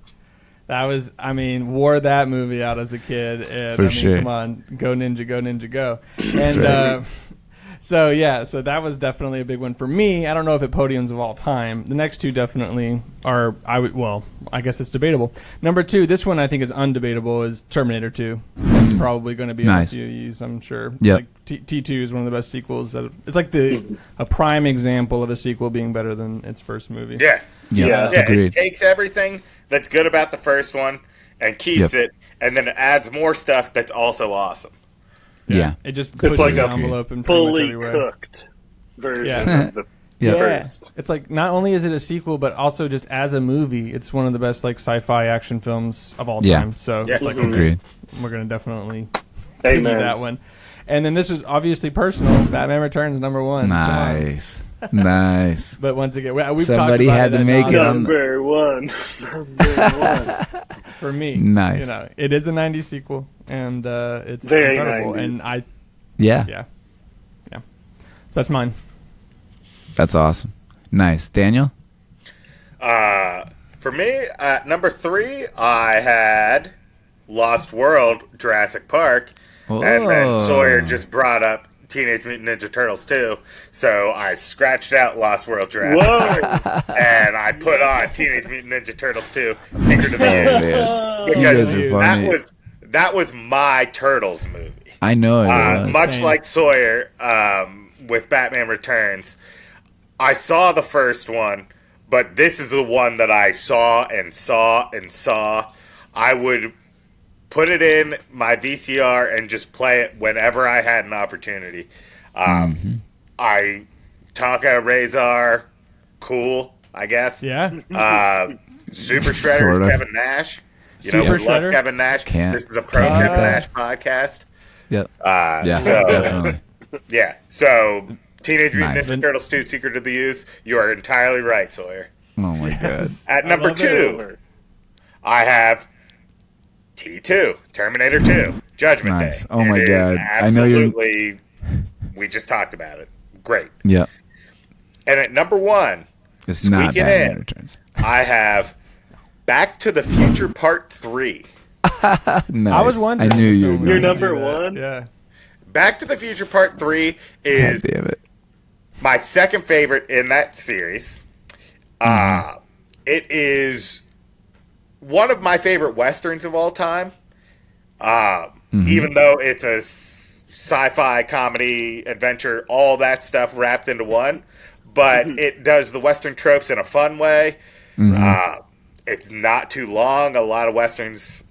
That was, wore that movie out as a kid. And, For sure. Come on, go Ninja, go Ninja, go. That's And right. so that was definitely a big one for me. I don't know if it podiums of all time. The next two definitely are. I guess it's debatable. Number 2, this one I think is undebatable, is Terminator 2. It's probably going to be Nice. on a few of these, I'm sure. Yep. Like T2 is one of the best sequels. It's like a prime example of a sequel being better than its first movie. Yeah. Yeah. It takes everything that's good about the first one and keeps it, and then it adds more stuff that's also awesome. Yeah. It just It's pushes like the a envelope in pretty much fully everywhere. cooked version Yeah. of the Yeah. first. It's like not only is it a sequel, but also just as a movie, it's one of the best like sci-fi action films of all Yeah. time. So Yeah. it's like Agreed. we're gonna definitely give you Amen. that one. And then this is obviously personal. Batman Returns, number 1. Come on. Nice. Nice. But once again, we've Somebody talked about had to at make it on Number one. for me. Nice. It is a 90s sequel, and it's Very incredible. 90s. And Yeah. So that's mine. That's awesome. Nice. Daniel? For me, at number 3, I had Lost World, Jurassic Park, and then Oh. Sawyer just brought up Teenage Mutant Ninja Turtles 2, so I scratched out Lost World, Jurassic Park, and I put on Teenage Mutant Ninja Turtles 2, Secret of the Oh, Ooze. man. You Because guys are funny. that was my Turtles movie. I know it was. Much Same. like Sawyer with Batman Returns, I saw the first one, but this is the one that I saw and saw and saw. I would put it in my VCR and just play it whenever I had an opportunity. Tonka Razor, cool, I guess. Yeah. Super Shredder's Sorta. Kevin Nash. You Super know, we love Shredder? Kevin Nash. Can't- This is a pro can't Kevin beat that. Nash podcast. Yep. Yeah, so- definitely. Yeah, so Teenage Mutant Nice. Ninja Turtles 2 Secret of the Ooze, you are entirely right, Sawyer. Oh, my God. At I number love it. 2, I have T2, Terminator 2, Judgment Nice. Day. Oh, my It is God. I know you're- absolutely, we just talked about it. Great. Yep. And at number 1, It's not squeaking Batman in, Returns. I have Back to the Future Part 3. Nice. I was wondering. I knew if you were someone going You're would number do that. one? Yeah. Back to the Future Part 3 God is damn it. my second favorite in that series. It is one of my favorite westerns of all time. Even though it's a sci-fi comedy adventure, all that stuff wrapped into one, but it does the western tropes in a fun way. It's not too long. A lot of westerns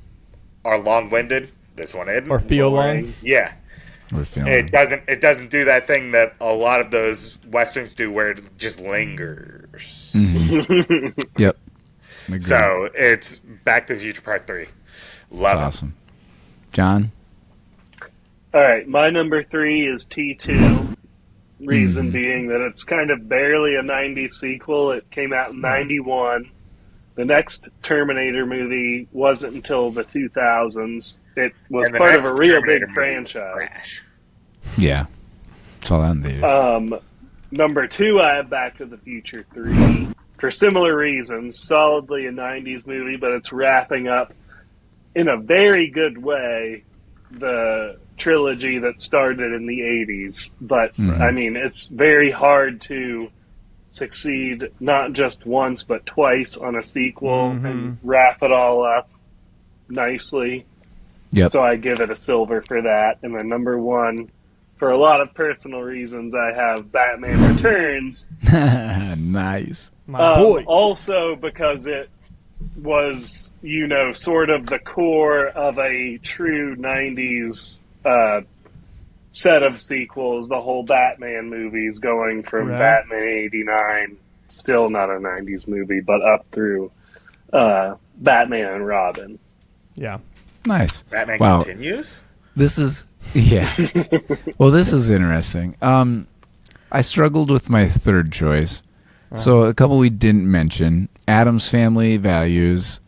are long-winded. This one isn't. Or feel long. Yeah. We're feeling It doesn't do that thing that a lot of those westerns do where it just lingers. Yep. Agreed. So it's Back to the Future Part 3. Love That's it. awesome. John? All right, my number 3 is T2. Reason being that it's kind of barely a 90s sequel. It came out in 91. The next Terminator movie wasn't until the 2000s. It was And the part of next a real Terminator big movie was franchise. trash. Yeah. It's all on there. Number 2, I have Back to the Future 3. For similar reasons, solidly a 90s movie, but it's wrapping up in a very good way the trilogy that started in the 80s. But, I mean, it's very hard to succeed not just once, but twice on a sequel and wrap it all up nicely. Yep. So I give it a silver for that. And then number 1, for a lot of personal reasons, I have Batman Returns. Nice. My boy. Also because it was, you know, sort of the core of a true 90s set of sequels, the whole Batman movies going from Batman 89, still not a 90s movie, but up through Batman and Robin. Yeah. Nice. Batman Wow. Continues? This is, yeah. Well, this is interesting. I struggled with my third choice. So a couple we didn't mention. Addams Family Values.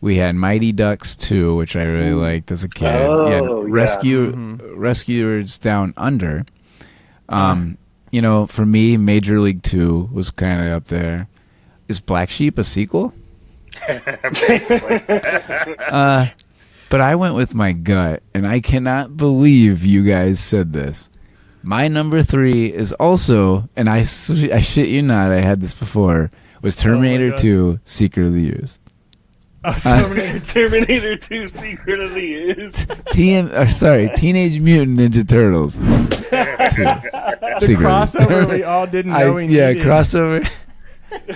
We had Mighty Ducks 2, which I really liked as a kid. Rescuers Down Under. You know, for me, Major League 2 was kind of up there. Is Black Sheep a sequel? Basically. But I went with my gut, and I cannot believe you guys said this. My number 3 is also, and I shit you not, I had this before, was Terminator 2, Secret of the Use. Terminator 2, Secret of the Use. Teenage Mutant Ninja Turtles. The crossover we all didn't know we needed. Yeah, crossover.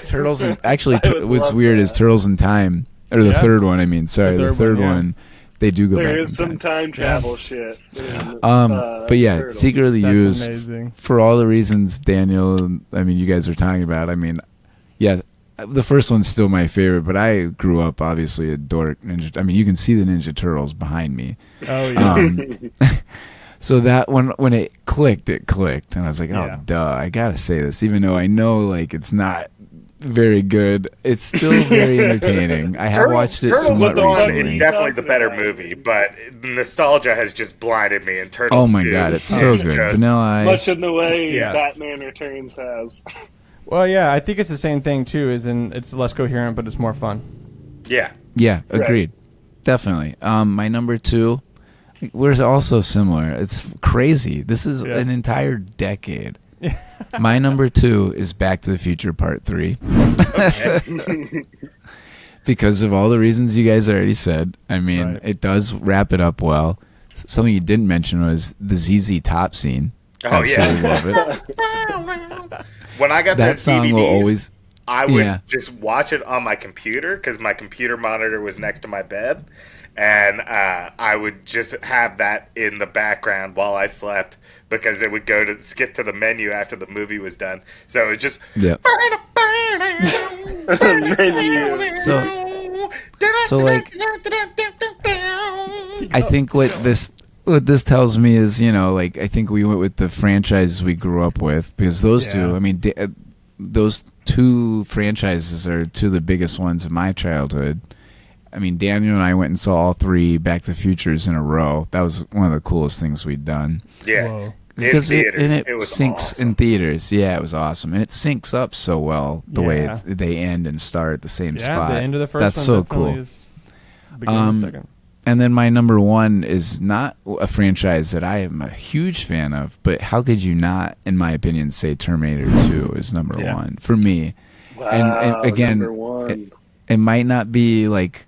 Turtles and actually, what's weird is Turtles in Time, or the third one. I mean, sorry, the third one. They do go back. There is some time travel shit. But yeah, Turtles. Secret of the Use. Amazing. For all the reasons Daniel, I mean, you guys are talking about. I mean, yeah, the first one's still my favorite. But I grew up obviously a dork ninja. I mean, you can see the Ninja Turtles behind me. Oh yeah. So that when it clicked, and I was like, oh duh, I gotta say this, even though I know like it's not very good. It's still very entertaining. I have watched it somewhat recently. It's definitely the better movie, but nostalgia has just blinded me. And Turtles. Oh my god, it's so good. Vanilla Ice. Much in the way Batman Returns has. Well, yeah, I think it's the same thing too. It's less coherent, but it's more fun. Yeah. Yeah, agreed. Right. Definitely. My number 2. We're also similar. It's crazy. This is an entire decade. My number 2 is Back to the Future Part 3. Because of all the reasons you guys already said. I mean, it does wrap it up well. Something you didn't mention was the ZZ Top scene. Oh, Absolutely love it. When I got that song DVDs, will always... I would just watch it on my computer because my computer monitor was next to my bed. And I would just have that in the background while I slept because it would skip to the menu after the movie was done. So it was just So like I think what this tells me is, you know, like I think we went with the franchises we grew up with because those two, I mean, those two franchises are two of the biggest ones in my childhood. I mean, Daniel and I went and saw all 3 Back to the Futures in a row. That was one of the coolest things we'd done. Yeah. Whoa. Because it was syncs awesome. in theaters. Yeah, it was awesome. And it syncs up so well the way they end and start at the same spot. The end of the first That's one so definitely cool. Is beginning of the second. And then my number 1 is not a franchise that I am a huge fan of, but how could you not, in my opinion, say Terminator 2 is number 1 for me? Wow, and again, number 1. It might not be like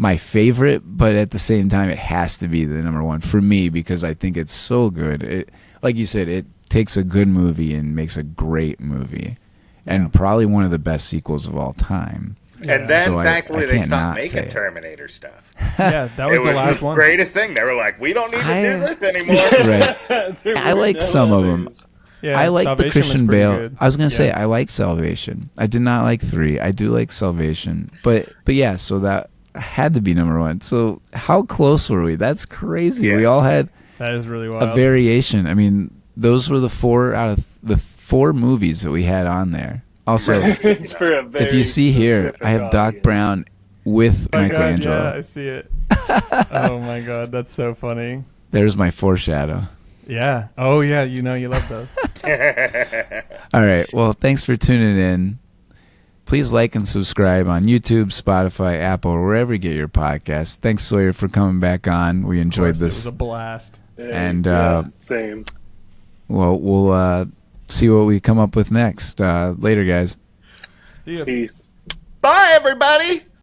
my favorite, but at the same time, it has to be the number 1 for me because I think it's so good. It, like you said, it takes a good movie and makes a great movie, and probably one of the best sequels of all time. And then, so thankfully, they stopped say making it. Terminator stuff. Yeah, that was it the last the one. Greatest thing. They were like, we don't need to do this anymore. Right. I like some of them. Yeah, I like the Christian Bale. Good. I was gonna say I like Salvation. I did not like 3. I do like Salvation, but yeah. So that had to be number 1. So how close were we? That's crazy. Yeah. We all had that is really wild. a variation. I mean, those were the 4 out of the 4 movies that we had on there. Also, It's for a very if you see here, I have Doc audience. Brown with Oh my God, Michelangelo. yeah, I see it. Oh my God, that's so funny. There's my foreshadow. Yeah. Oh yeah, you know you love those. All right. Well, thanks for tuning in. Please like and subscribe on YouTube, Spotify, Apple, wherever you get your podcasts. Thanks, Sawyer, for coming back on. We enjoyed this. It was a blast. And same. Well, we'll see what we come up with next. Later, guys. See ya. Peace. Bye, everybody.